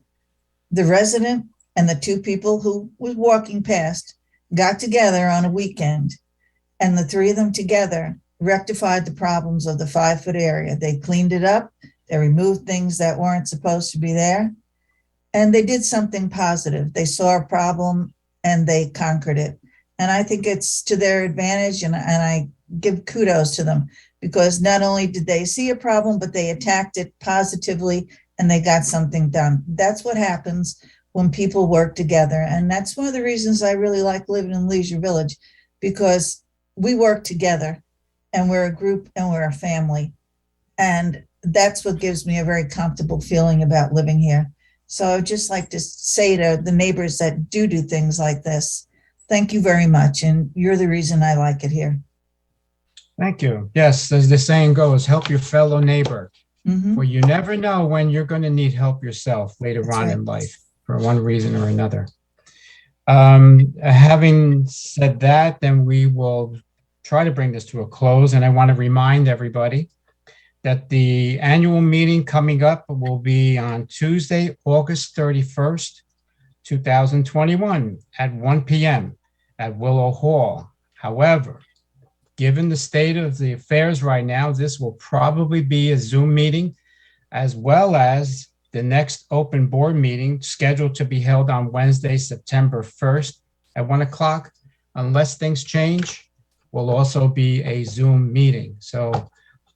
the resident and the two people who was walking past got together on a weekend, and the three of them together rectified the problems of the 5-foot area. They cleaned it up. They removed things that weren't supposed to be there. And they did something positive. They saw a problem and they conquered it. And I think it's to their advantage, and I give kudos to them, because not only did they see a problem, but they attacked it positively and they got something done. That's what happens when people work together. And that's one of the reasons I really like living in Leisure Village, because we work together and we're a group and we're a family. And that's what gives me a very comfortable feeling about living here. So I'd just like to say to the neighbors that do things like this, thank you very much. And you're the reason I like it here. Thank you. Yes, as the saying goes, help your fellow neighbor. Mhm. Well, you never know when you're going to need help yourself later That's on right. in life for one reason or another. Having said that, then we will try to bring this to a close. And I want to remind everybody that the annual meeting coming up will be on Tuesday, August 31st, 2021 at 1 p.m. at Willow Hall. However, given the state of the affairs right now, this will probably be a Zoom meeting, as well as the next open board meeting scheduled to be held on Wednesday, September 1st at 1 o'clock. Unless things change, will also be a Zoom meeting. So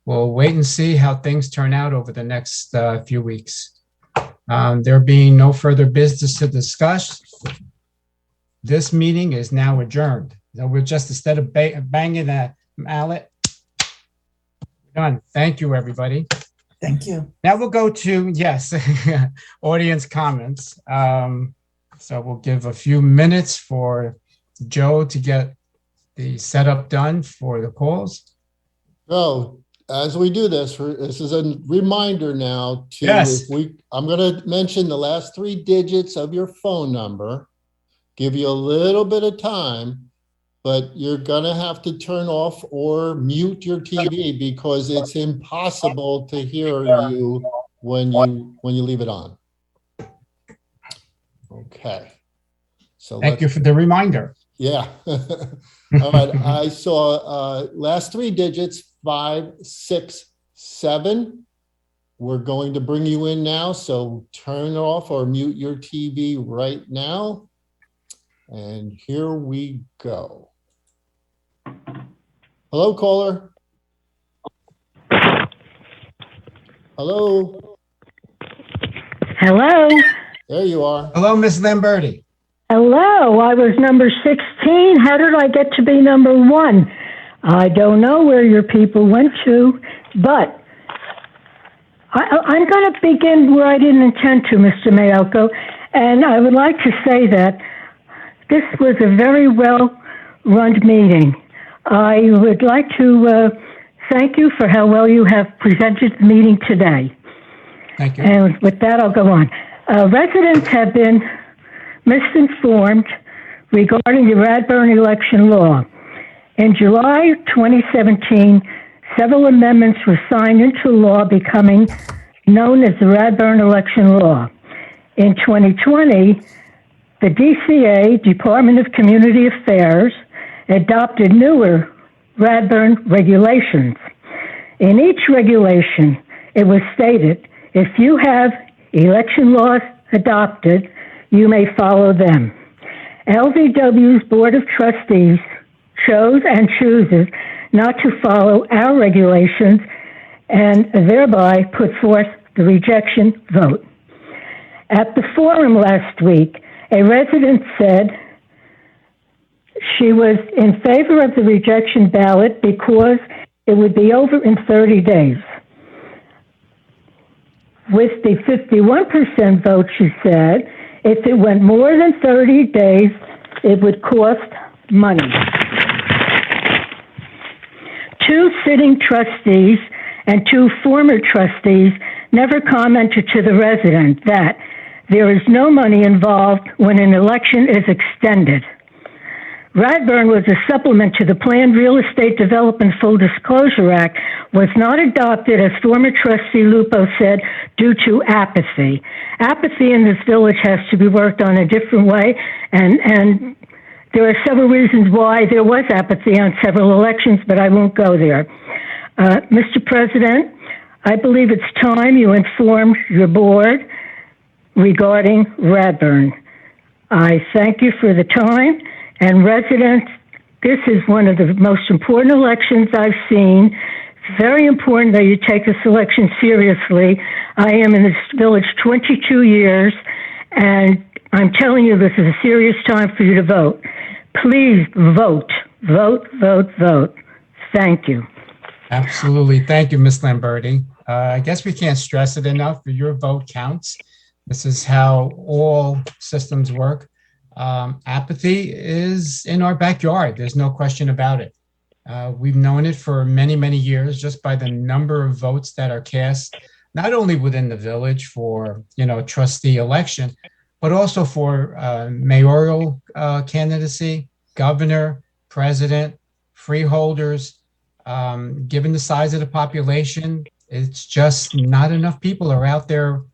we'll wait and see how things turn out over the next few weeks. There being no further business to discuss, this meeting is now adjourned. So we're just, instead of banging that mallet, done. Thank you, everybody. Thank you. Now we'll go to, yes, audience comments. So we'll give a few minutes for Joe to get the setup done for the calls. So as we do this, this is a reminder now to, Yes. I'm going to mention the last 3 digits of your phone number, give you a little bit of time, but you're going to have to turn off or mute your TV because it's impossible to hear you when you leave it on. Okay. So Thank you for the reminder. yeah. All right. I saw last 3 digits, 567. We're going to bring you in now, so turn off or mute your TV right now. And here we go. Hello, caller. Hello. Hello. There you are. Hello, Miss Lamberti. Hello. I was number 16. How did I get to be number 1? I don't know where your people went to, but I'm going to begin where I didn't intend to, Mr. Mayoko. And I would like to say that this was a very well-run meeting. I would like to thank you for how well you have presented the meeting today. Thank you. And with that, I'll go on. Residents have been misinformed regarding the Radburn election law. In July 2017, several amendments were signed into law becoming known as the Radburn election law. In 2020, the DCA, Department of Community Affairs, adopted newer Radburn regulations. In each regulation, it was stated, if you have election laws adopted, you may follow them. LVW's Board of Trustees chose and chooses not to follow our regulations and thereby put forth the rejection vote. At the forum last week, a resident said she was in favor of the rejection ballot because it would be over in 30 days. With the 51% vote, she said, if it went more than 30 days, it would cost money. 2 sitting trustees and 2 former trustees never commented to the resident that there is no money involved when an election is extended. Radburn was a supplement to the Planned Real Estate Development Full Disclosure Act, was not adopted, as former trustee Lupo said, due to apathy. Apathy in this village has to be worked on a different way, and there are several reasons why there was apathy on several elections, but I won't go there. Mr. President, I believe it's time you informed your board regarding Radburn. I thank you for the time. And residents, this is one of the most important elections I've seen. It's very important that you take this election seriously. I am in this village 22 years, and I'm telling you this is a serious time for you to vote. Please vote, vote, vote, vote. Thank you. Absolutely. Thank you, Ms. Lamberti. I guess we can't stress it enough, but your vote counts. This is how all systems work. Apathy is in our backyard. There's no question about it. We've known it for many, many years just by the number of votes that are cast, not only within the village for, trustee election, but also for mayoral candidacy, governor, president, freeholders. Given the size of the population, it's just not enough people are out there,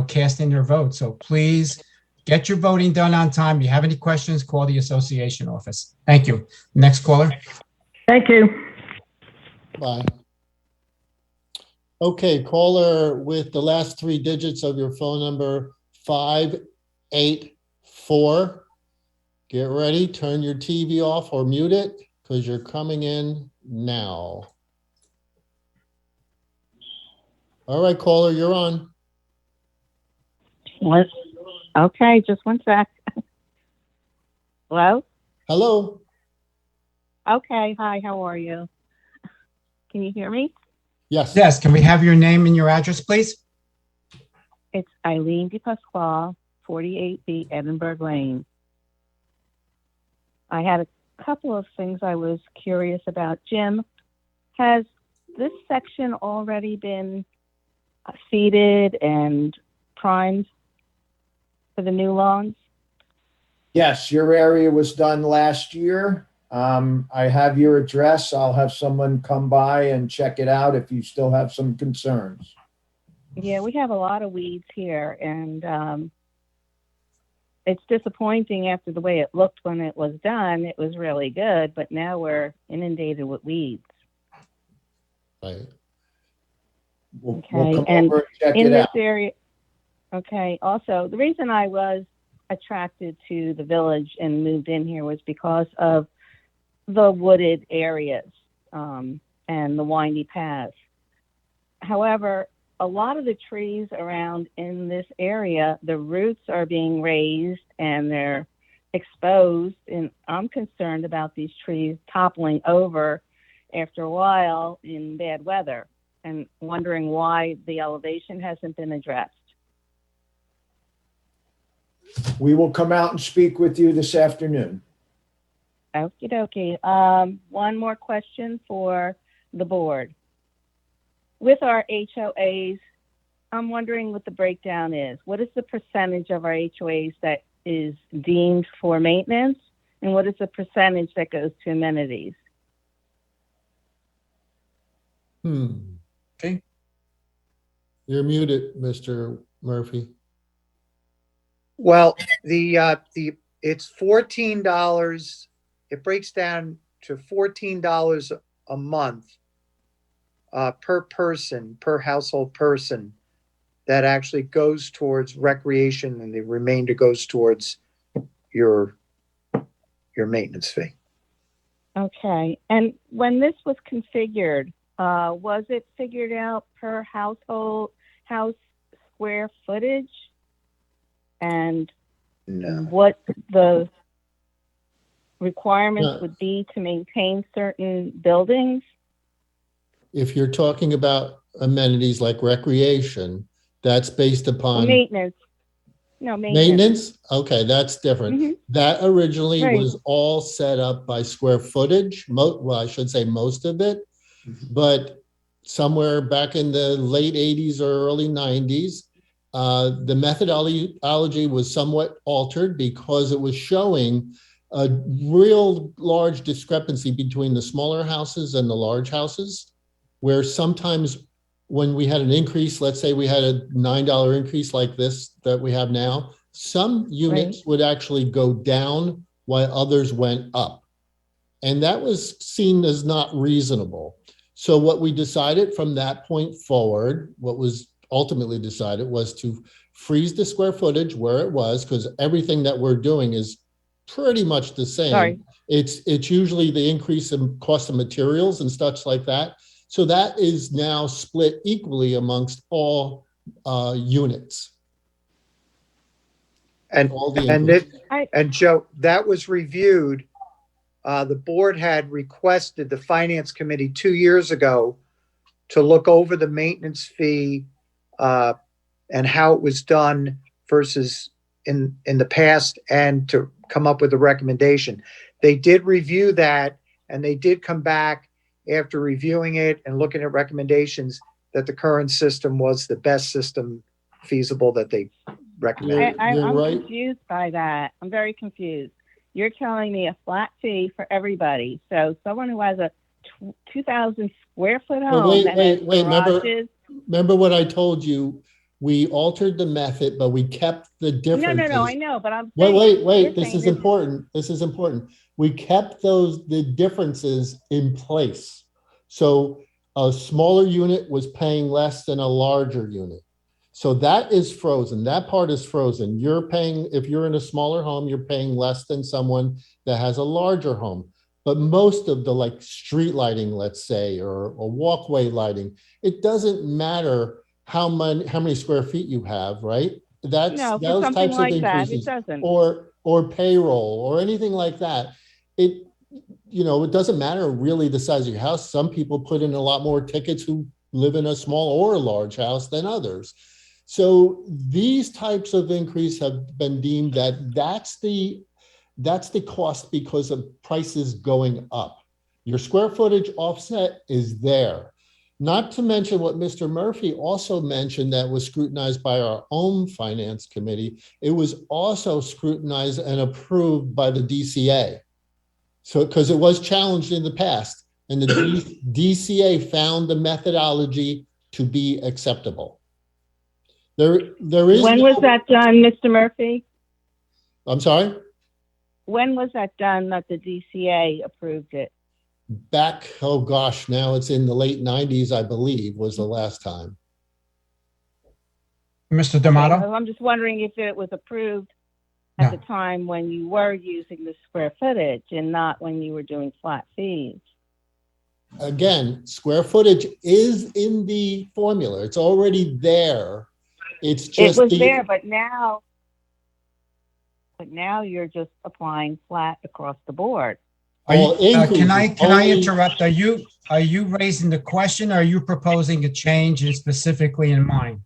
casting their vote. So please, get your voting done on time. If you have any questions, call the association office. Thank you. Next caller. Thank you. Bye. Okay, caller with the last 3 digits of your phone number, 584. Get ready, turn your TV off or mute it because you're coming in now. All right, caller, you're on. What? Okay, just one sec. Hello? Hello. Okay, hi, how are you? Can you hear me? Yes. Yes. Can we have your name and your address, please? It's Eileen DePasquale, 48B Edinburgh Lane. I had a couple of things I was curious about. Jim, has this section already been seeded and primed for the new lawns? Yes, your area was done last year. I have your address. I'll have someone come by and check it out if you still have some concerns. Yeah, we have a lot of weeds here, and it's disappointing after the way it looked when it was done. It was really good, but now we're inundated with weeds. Right. We'll Okay, come and over and check in it this out. area, okay, also, the reason I was attracted to the village and moved in here was because of the wooded areas, and the windy paths. However, a lot of the trees around in this area, the roots are being raised and they're exposed, and I'm concerned about these trees toppling over after a while in bad weather, and wondering why the elevation hasn't been addressed. We will come out and speak with you this afternoon. Okie dokie. One more question for the board. With our HOAs, I'm wondering what the breakdown is. What is the percentage of our HOAs that is deemed for maintenance? And what is the percentage that goes to amenities? Okay. You're muted, Mr. Murphy. Well, it's $14. It breaks down to $14 a month per person, per household person, that actually goes towards recreation, and the remainder goes towards your maintenance fee. Okay. And when this was configured, was it figured out per house square footage? And No. what the requirements would be to maintain certain buildings? If you're talking about amenities like recreation, that's based upon Maintenance. No, maintenance. maintenance. Okay, that's different. Mhm. That originally Right. was all set up by square footage. Well, I should say most of it, but somewhere back in the late 80s or early 90s, the methodology was somewhat altered because it was showing a real large discrepancy between the smaller houses and the large houses, where sometimes when we had an increase, let's say we had a $9 increase like this that we have now, some units would actually go down while others went up. And that was seen as not reasonable. So what we decided from that point forward, what was ultimately decided, was to freeze the square footage where it was, because everything that we're doing is pretty much the same. Sorry. It's usually the increase in cost of materials and such like that. So that is now split equally amongst all units. And All the and increase. and Joe, that was reviewed. The board had requested the finance committee 2 years ago to look over the maintenance fee and how it was done versus in the past, and to come up with a recommendation. They did review that, and they did come back after reviewing it and looking at recommendations that the current system was the best system feasible that they recommended. I'm right. confused by that. I'm very confused. You're telling me a flat fee for everybody. So someone who has a 2,000 square foot home Well, that has remember, garages. remember what I told you? We altered the method, but we kept the No, differences. I know, but I'm saying. Wait, you're this saying is important. This is important. We kept the differences in place. So a smaller unit was paying less than a larger unit. So that is frozen. That part is frozen. You're paying, if you're in a smaller home, you're paying less than someone that has a larger home. But most of the like street lighting, let's say, or walkway lighting, it doesn't matter how many square feet you have, right? That's No, for those something types of like that, it increases, doesn't. or payroll or anything like that. It doesn't matter really the size of your house. Some people put in a lot more tickets who live in a small or a large house than others. So these types of increase have been deemed that's the cost because of prices going up. Your square footage offset is there. Not to mention what Mr. Murphy also mentioned that was scrutinized by our own finance committee. It was also scrutinized and approved by the DCA. So, because it was challenged in the past, and the DCA found the methodology to be acceptable. There is. When was that done, Mr. Murphy? I'm sorry? When was that done that the DCA approved it? Back, oh gosh, now it's in the late 90s, I believe, was the last time. Mr. D'Amato? I'm just wondering if it was approved No. at the time when you were using the square footage and not when you were doing flat fees. Again, square footage is in the formula. It's already there. It's It just was the, there, but now you're just applying flat across the board. Are you, all can I increases, only- interrupt? Are you raising the question, or are you proposing a change specifically in mind?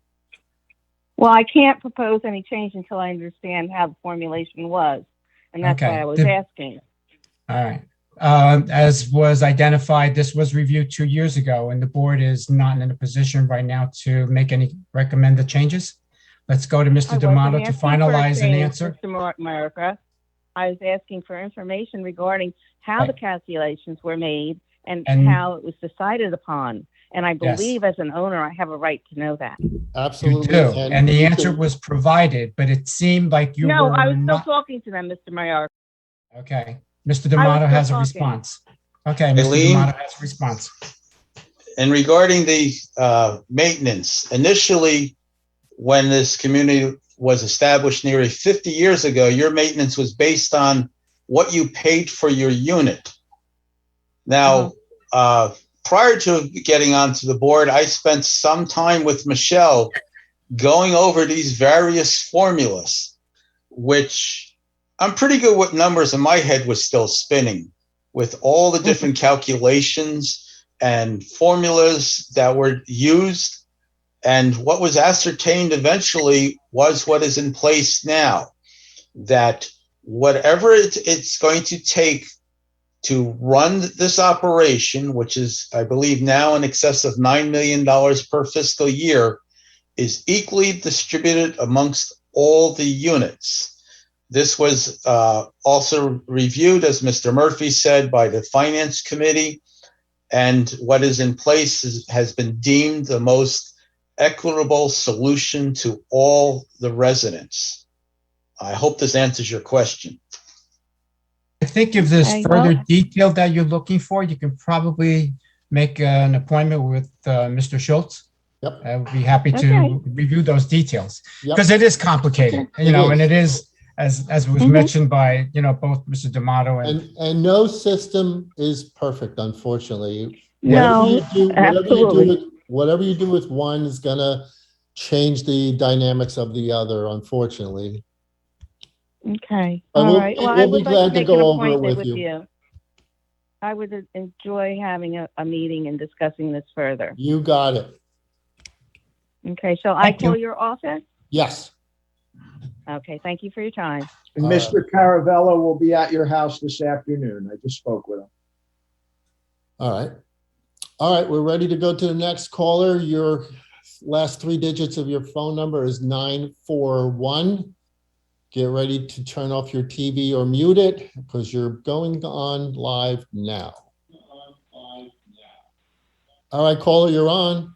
Well, I can't propose any change until I understand how the formulation was, and that's Okay. why I was asking. All right. As was identified, this was reviewed 2 years ago, and the board is not in a position right now to make any recommended changes. Let's go to Mr. D'Amato to finalize an answer. Mr. Morica, I was asking for information regarding how the calculations were made and how it was decided upon. And I Yes. believe as an owner, I have a right to know that. You absolutely. do, and the answer was provided, but it seemed like you No, were I was still not. talking to them, Mr. Morica. Okay. Mr. D'Amato has a talking. response. Okay, Mr. Eileen? D'Amato has a response. And regarding the maintenance, initially, when this community was established nearly 50 years ago, your maintenance was based on what you paid for your unit. Now, prior to getting onto the board, I spent some time with Michelle going over these various formulas, which I'm pretty good with numbers, and my head was still spinning with all the different calculations and formulas that were used. And what was ascertained eventually was what is in place now, that whatever it's going to take to run this operation, which is, I believe, now in excess of $9 million per fiscal year, is equally distributed amongst all the units. This was also reviewed, as Mr. Murphy said, by the Finance Committee, and what is in place has been deemed the most equitable solution to all the residents. I hope this answers your question. I think if there's Okay, further well- detail that you're looking for, you can probably make an appointment with Mr. Schultz. Yep. I would be happy to Okay. review those details, Yep. because it is complicated, It is. and it is, as was mentioned by, both Mr. D'Amato And no system is perfect, unfortunately. No, absolutely. Whatever you do with one is gonna change the dynamics of the other, unfortunately. Okay, But all we'll- right. Well, I we'll be would like glad to to make go an over it appointment with with you. you. I would enjoy having a meeting and discussing this further. You got it. Okay, shall I Thank you. call your office? Yes. Okay, thank you for your time. And All right. Mr. Caravello will be at your house this afternoon. I just spoke with him. All right. All right, we're ready to go to the next caller. Your last three digits of your phone number is 941. Get ready to turn off your TV or mute it because you're going on live now. All right, caller, you're on.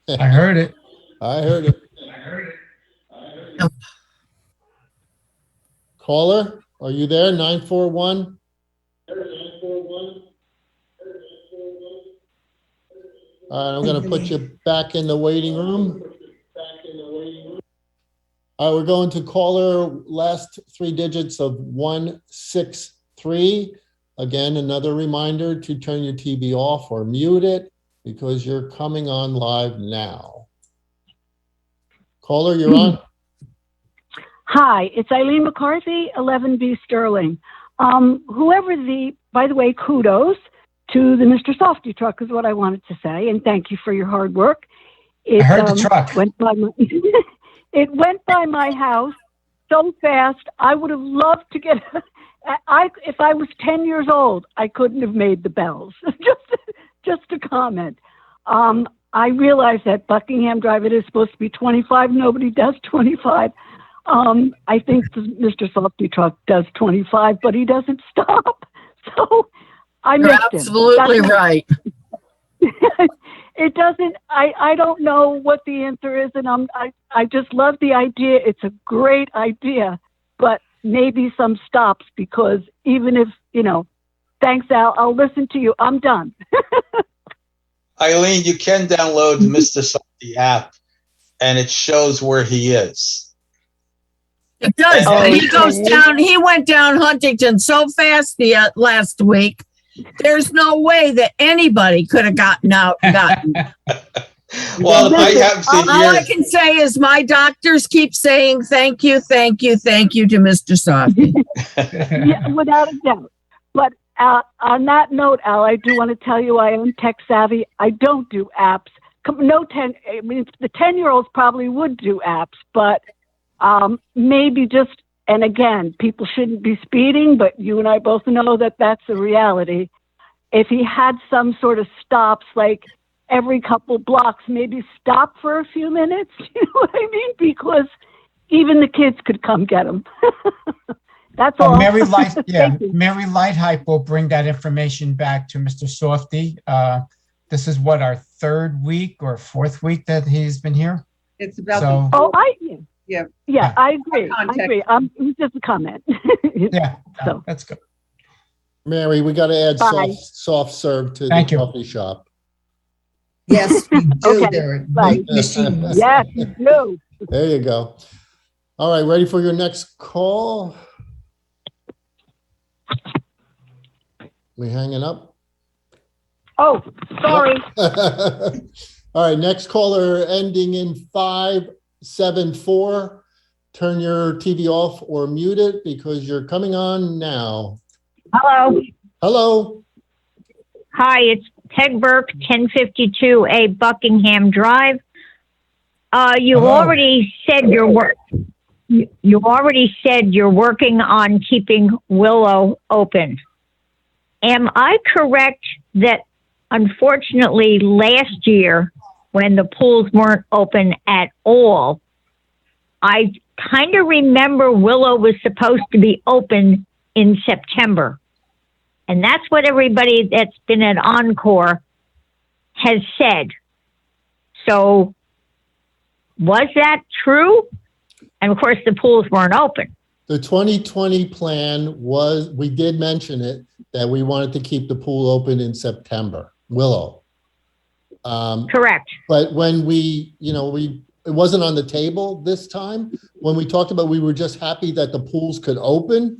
I heard it. I heard it. Caller, are you there? 941? All right, I'm going to put you back in the waiting room. All right, we're going to caller last three digits of 163. Again, another reminder to turn your TV off or mute it because you're coming on live now. Caller, you're on. Hi, it's Eileen McCarthy, 11B Sterling. By the way, kudos to the Mr. Softy truck is what I wanted to say, and thank you for your hard work. I heard the truck. It went by my house so fast. I would have loved to get. If I was 10 years old, I couldn't have made the bells. just a comment. I realize that Buckingham Drive, it is supposed to be 25. Nobody does 25. I think Mr. Softy truck does 25, but he doesn't stop. So I You're missed him. absolutely right. It doesn't, I don't know what the answer is, and I just love the idea. It's a great idea, but maybe some stops, because even if, thanks, Al, I'll listen to you. I'm done. Eileen, you can download the Mr. Softy app and it shows where he is. It does. Oh, And he goes down, he went down Huntington so fast the last week. There's no way that anybody could have gotten. Well, I have to All I hear, can say is my doctors keep saying thank you, thank you, thank you to Mr. Softy. Yeah, without a doubt. But on that note, Al, I do want to tell you I am tech savvy. I don't do apps. I mean, the 10-year-olds probably would do apps, but maybe just, and again, people shouldn't be speeding, but you and I both know that that's a reality. If he had some sort of stops, like every couple blocks, maybe stop for a few minutes, you know what I mean? Because even the kids could come get him. That's all. Mary Light, Thank you. Mary Lighthype will bring that information back to Mr. Softy. This is what, our third week or fourth week that he's been here? It's about So- Oh, yeah. yeah, I agree. I Context. agree. It was just a comment. Yeah, So. that's good. Mary, we got to add Bye. soft serve to the Thank you. coffee shop. Yes, we do. Okay, There are bye. machines. Yes, you do. There you go. All right, ready for your next call? We hanging up? Oh, sorry. All right, next caller ending in 574. Turn your TV off or mute it because you're coming on now. Hello. Hello. Hi, it's Peg Burke, 1052A Buckingham Drive. You Hello. already said you already said you're working on keeping Willow open. Am I correct that unfortunately last year when the pools weren't open at all, I kind of remember Willow was supposed to be open in September. And that's what everybody that's been at Encore has said. So was that true? And of course, the pools weren't open. The 2020 plan was, we did mention it, that we wanted to keep the pool open in September, Willow. Correct. But when it wasn't on the table this time. When we talked about, we were just happy that the pools could open.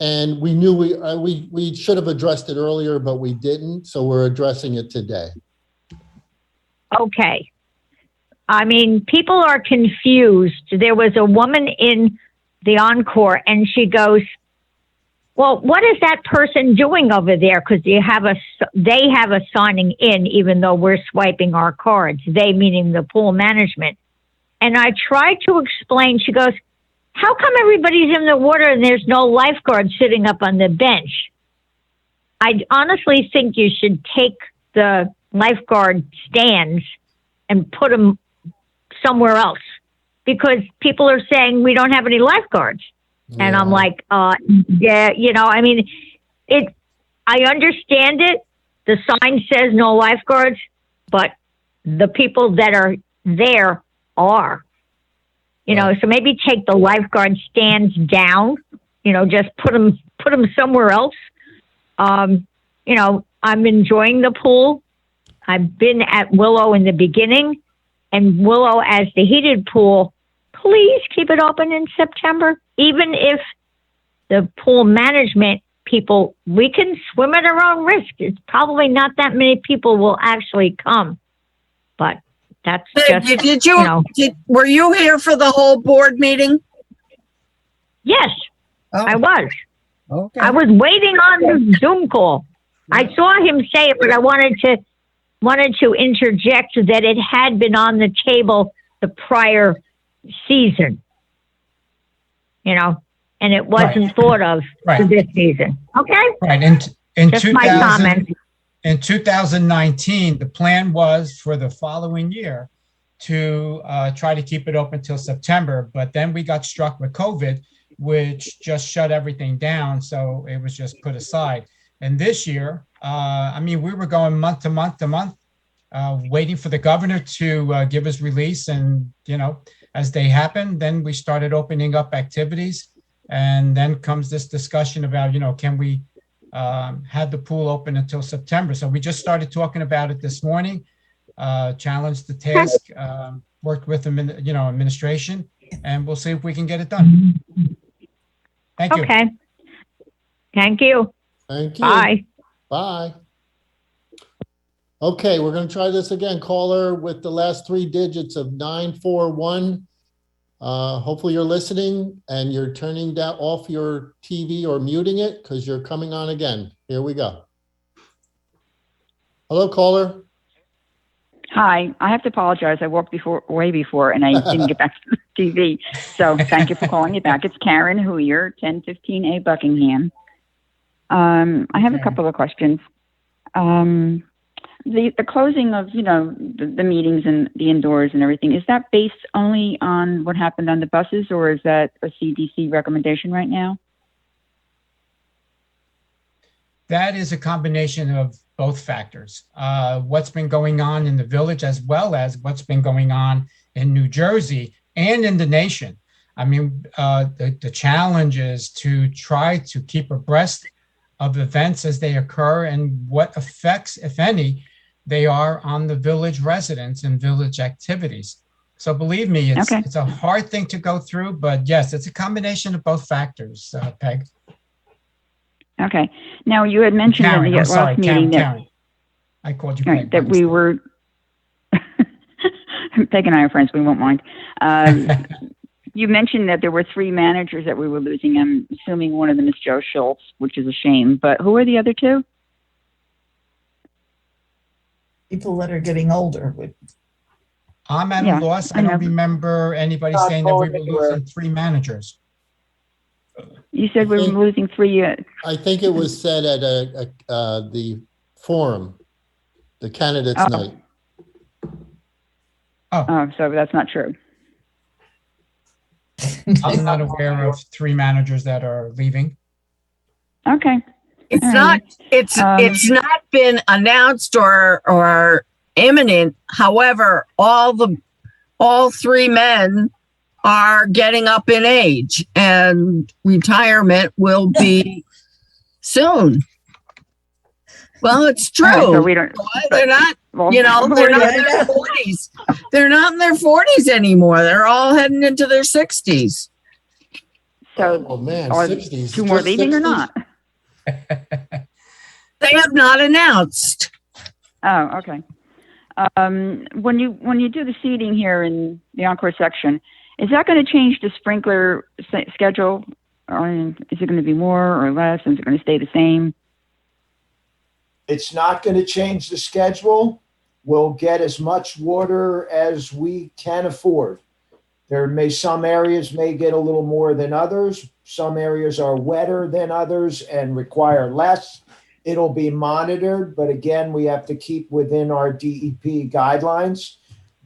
And we knew we should have addressed it earlier, but we didn't. So we're addressing it today. Okay. I mean, people are confused. There was a woman in the Encore and she goes, well, what is that person doing over there? Because they have a signing in, even though we're swiping our cards, they meaning the pool management. And I tried to explain, she goes, how come everybody's in the water and there's no lifeguard sitting up on the bench? I honestly think you should take the lifeguard stands and put them somewhere else because people are saying we don't have any lifeguards. Yeah. And I'm like, yeah, I mean, I understand it. The sign says no lifeguards, but the people that are there are. So maybe take the lifeguard stands down, just put them somewhere else. I'm enjoying the pool. I've been at Willow in the beginning and Willow as the heated pool. Please keep it open in September. Even if the pool management people, we can swim at our own risk. It's probably not that many people will actually come, but that's just, were you here for the whole board meeting? Yes, I was. Okay. I was waiting on the Zoom call. I saw him say it, but I wanted to interject that it had been on the table the prior season, and it wasn't thought of for this season. Okay. Right. In Just my comment. In 2019, the plan was for the following year to try to keep it open till September, but then we got struck with COVID, which just shut everything down. So it was just put aside. And this year, we were going month to month to month, waiting for the governor to give us release. And, as they happened, then we started opening up activities. And then comes this discussion about, can we have the pool open until September? So we just started talking about it this morning. challenged the task, worked with them, administration, and we'll see if we can get it done. Thank you. Okay. Thank you. Thank you. Bye. Bye. Okay, we're going to try this again. Caller with the last three digits of 941. Hopefully you're listening and you're turning down off your TV or muting it because you're coming on again. Here we go. Hello, caller. Hi, I have to apologize. I walked way before, and I didn't get back to the TV. So thank you for calling me back. It's Karen Hooyer, 1015A Buckingham. I have a couple of questions. The closing of, the meetings and the indoors and everything, is that based only on what happened on the buses, or is that a CDC recommendation right now? That is a combination of both factors. What's been going on in the village, as well as what's been going on in New Jersey and in the nation. I mean, the challenge is to try to keep abreast of events as they occur and what effects, if any, they are on the village residents and village activities. So believe me, it's a hard thing to go through, but yes, it's a combination of both factors, Peg. Okay. Now, you had mentioned Karen, in the I'm sorry, last meeting Karen. I called you Peg. that we were, Peg and I are friends, we won't mind. You mentioned that there were 3 managers that we were losing. I'm assuming one of them is Joe Schultz, which is a shame. But who are the other 2? People that are getting older. I'm at a loss. I don't remember anybody saying that we were losing 3 managers. You said we were losing 3. I think it was said at the forum, the candidates night. Oh, so that's not true. I'm not aware of 3 managers that are leaving. Okay. It's not, it's not been announced or imminent. However, all 3 men are getting up in age and retirement will be soon. Well, it's true. So we don't, they're not, they're not in their 40s. They're not in their 40s anymore. They're all heading into their 60s. So, oh man, are 60s. 2 more leaving 60s? or not? They have not announced. Oh, okay. When you do the seating here in the Encore section, is that going to change the sprinkler schedule? Or is it going to be more or less? Is it going to stay the same? It's not going to change the schedule. We'll get as much water as we can afford. Some areas may get a little more than others. Some areas are wetter than others and require less. It'll be monitored, but again, we have to keep within our DEP guidelines.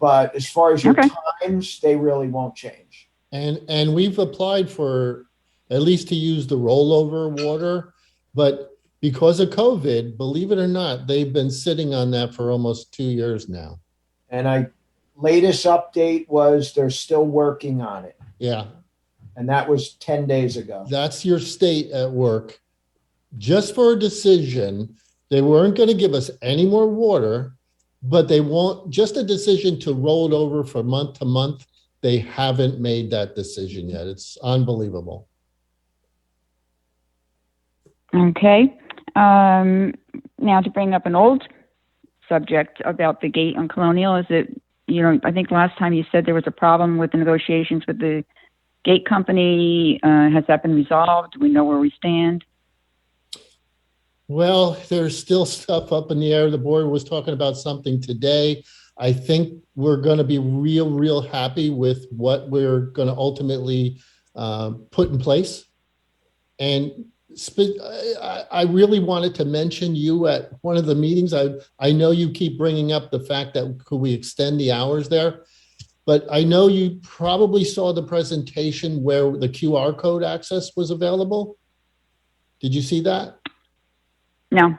But as far as your times, they really won't change. And we've applied for at least to use the rollover water, but because of COVID, believe it or not, they've been sitting on that for almost 2 years now. And latest update was they're still working on it. Yeah. And that was 10 days ago. That's your state at work. Just for a decision, they weren't going to give us any more water, but they want just a decision to roll it over from month to month. They haven't made that decision yet. It's unbelievable. Okay. Now to bring up an old subject about the gate on Colonial, is it, I think last time you said there was a problem with the negotiations with the gate company. Has that been resolved? Do we know where we stand? Well, there's still stuff up in the air. The board was talking about something today. I think we're going to be real happy with what we're going to ultimately put in place. And I really wanted to mention you at one of the meetings. I know you keep bringing up the fact that could we extend the hours there, but I know you probably saw the presentation where the QR code access was available. Did you see that? No.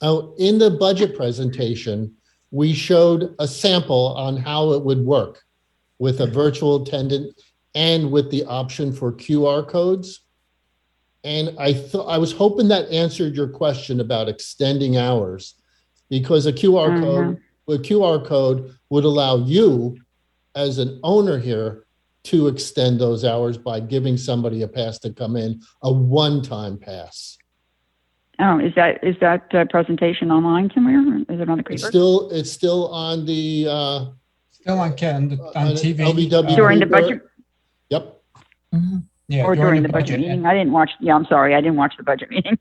Oh, in the budget presentation, we showed a sample on how it would work with a virtual attendant and with the option for QR codes. And I was hoping that answered your question about extending hours, because a QR code a QR code would allow you as an owner here to extend those hours by giving somebody a pass to come in, a one-time pass. Oh, is that presentation online somewhere? Is it on the It's Creeper? still on the, Still on TV. LVW During the Creeper. budget? Yep. Yeah, Or during the budget meeting? I didn't watch, I'm sorry, I didn't watch the budget meeting.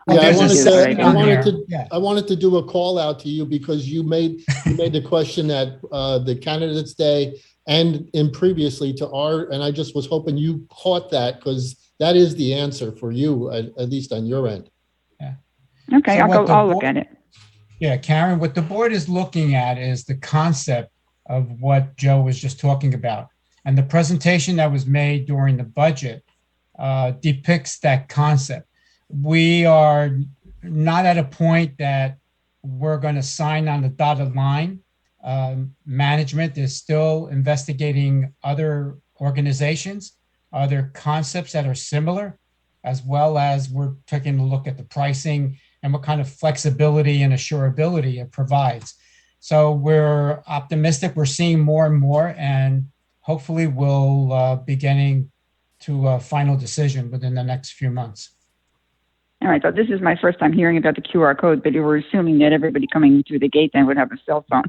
Yeah, I There's a wanted section to, on there. Yeah. I wanted to do a call out to you because you made the question at the Candidates Day and previously to and I just was hoping you caught that because that is the answer for you, at least on your end. Okay, So what the I'll look board- at it. Yeah, Karen, what the board is looking at is the concept of what Joe was just talking about. And the presentation that was made during the budget depicts that concept. We are not at a point that we're going to sign on the dotted line. Management is still investigating other organizations, other concepts that are similar, as well as we're taking a look at the pricing and what kind of flexibility and assurability it provides. So we're optimistic. We're seeing more and more, and hopefully we'll be getting to a final decision within the next few months. All right, so this is my first time hearing about the QR code, but you were assuming that everybody coming through the gate then would have a cell phone.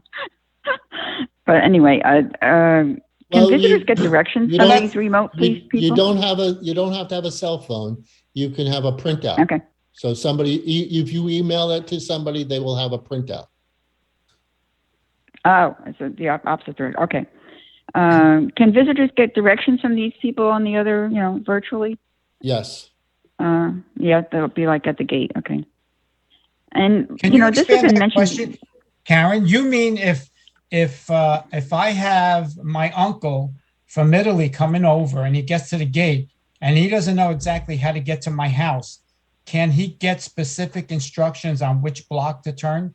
But anyway, can Well, visitors get directions you from don't- these remote You people? don't have to have a cell phone. You can have a printout. Okay. So somebody, if you email it to somebody, they will have a printout. Oh, it's the opposite direction. Okay. Can visitors get directions from these people on the other, virtually? Yes. Yeah, that'll be like at the gate. Okay. And, Can you this has expand been that mentioned. question, Karen? You mean if I have my uncle from Italy coming over and he gets to the gate and he doesn't know exactly how to get to my house, can he get specific instructions on which block to turn?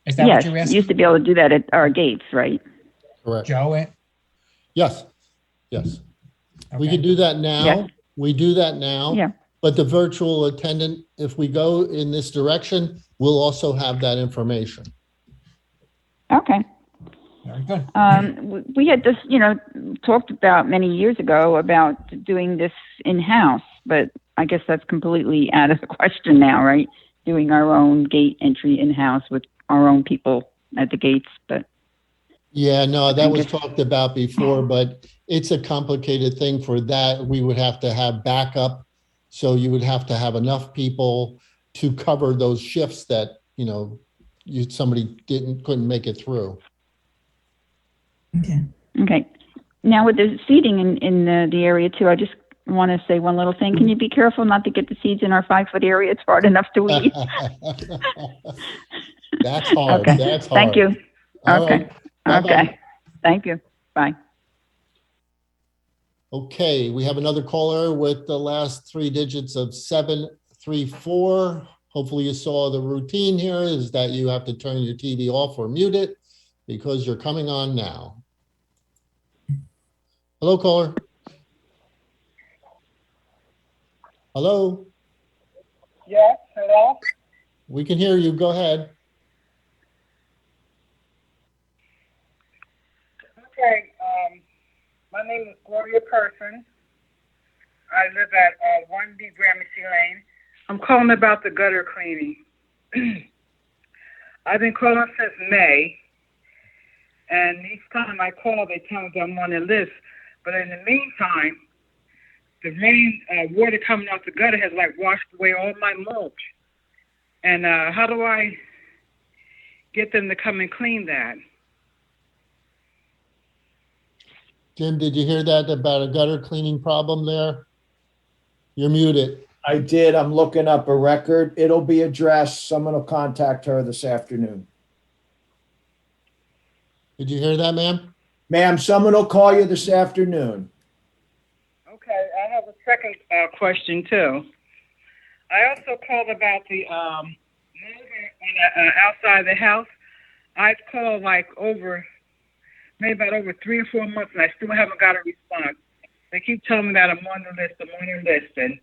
Is that Yes, what you're you asking? used to be able to do that at our gates, right? Correct. Joe? Yes. Yes. We Okay. can do that now. Yes. We do that now. Yeah. But the virtual attendant, if we go in this direction, we'll also have that information. Okay. Very good. We had this, talked about many years ago about doing this in-house, but I guess that's completely out of the question now, right? Doing our own gate entry in-house with our own people at the gates, but Yeah, no, that I was guess- talked about before, but it's a complicated thing for that. We would have to have backup. So you would have to have enough people to cover those shifts that, somebody couldn't make it through. okay. Now with the seating in the area too, I just want to say one little thing. Can you be careful not to get the seeds in our 5-foot area? It's hard enough to eat. That's hard. Okay. That's hard. Thank you. All Okay. right. Bye-bye. Okay. Thank you. Bye. Okay, we have another caller with the last three digits of 734. Hopefully you saw the routine here is that you have to turn your TV off or mute it because you're coming on now. Hello, caller. Hello, Yes, hello? we can hear you. Go ahead. Okay, my name is Gloria Person. I live at 1B Gramercy Lane. I'm calling about the gutter cleaning. I've been calling since May, and each time I call, they tell me that I'm on the list. But in the meantime, the rain, water coming off the gutter has washed away all my mulch. And how do I get them to come and clean that? Jim, did you hear that about a gutter cleaning problem there? You're muted. I did. I'm looking up a record. It'll be addressed. Someone will contact her this afternoon. Did you hear that, ma'am? Ma'am, someone will call you this afternoon. Okay, I have a second question too. I also called about the mower on the outside the house. I've called maybe about over 3 or 4 months, and I still haven't got a response. They keep telling me that I'm on the list, and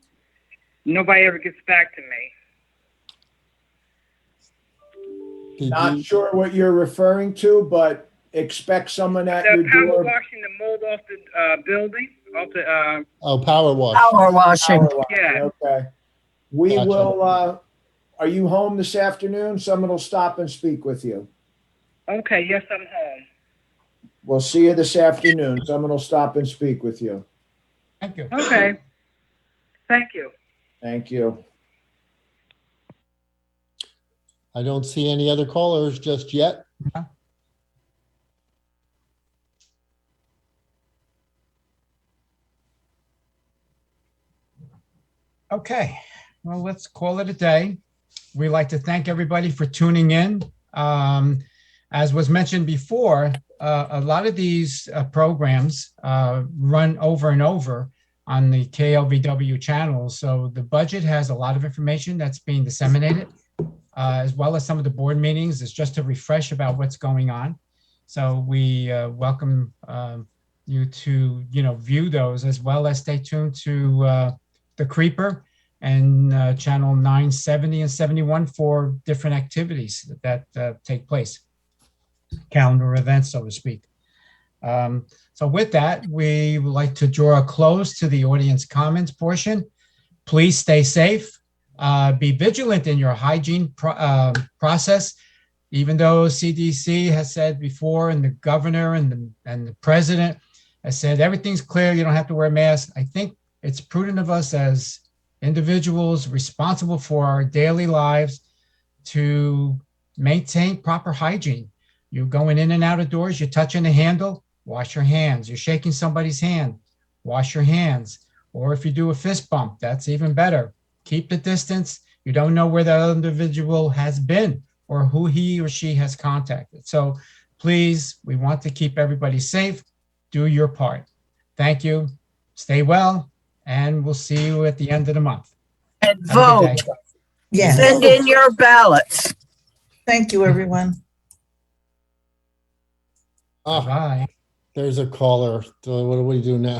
nobody ever gets back to me. Did Not you, sure what you're referring to, but expect someone at your The power door. washing the mold off the building, off the, oh, power wash. Power washing. Power wash, Yeah. Okay. We Gotcha. will, are you home this afternoon? Someone will stop and speak with you. okay, yes, I'm home. We'll see you this afternoon. Someone will stop and speak with you. Thank you. Okay. Thank you. Thank you. I don't see any other callers just yet. Okay, well, let's call it a day. We'd like to thank everybody for tuning in. As was mentioned before, a lot of these programs run over and over on the KLVW channel. So the budget has a lot of information that's being disseminated, as well as some of the board meetings. It's just a refresh about what's going on. So we welcome you to, view those, as well as stay tuned to the Creeper and channel 970 and 71 for different activities that take place, calendar events, so to speak. So with that, we would like to draw a close to the audience comments portion. Please stay safe. Be vigilant in your hygiene process. Even though CDC has said before, and the governor and the president has said everything's clear, you don't have to wear a mask. I think it's prudent of us as individuals responsible for our daily lives to maintain proper hygiene. You're going in and out of doors, you're touching a handle, wash your hands. You're shaking somebody's hand, wash your hands. Or if you do a fist bump, that's even better. Keep the distance. You don't know where that individual has been or who he or she has contacted. So please, we want to keep everybody safe. Do your part. Thank you. Stay well, and we'll see you at the end of the month. And Have a good vote. day. Yes. Send in your ballots. Thank you, everyone. Ah, Bye. there's a caller. So what do we do now?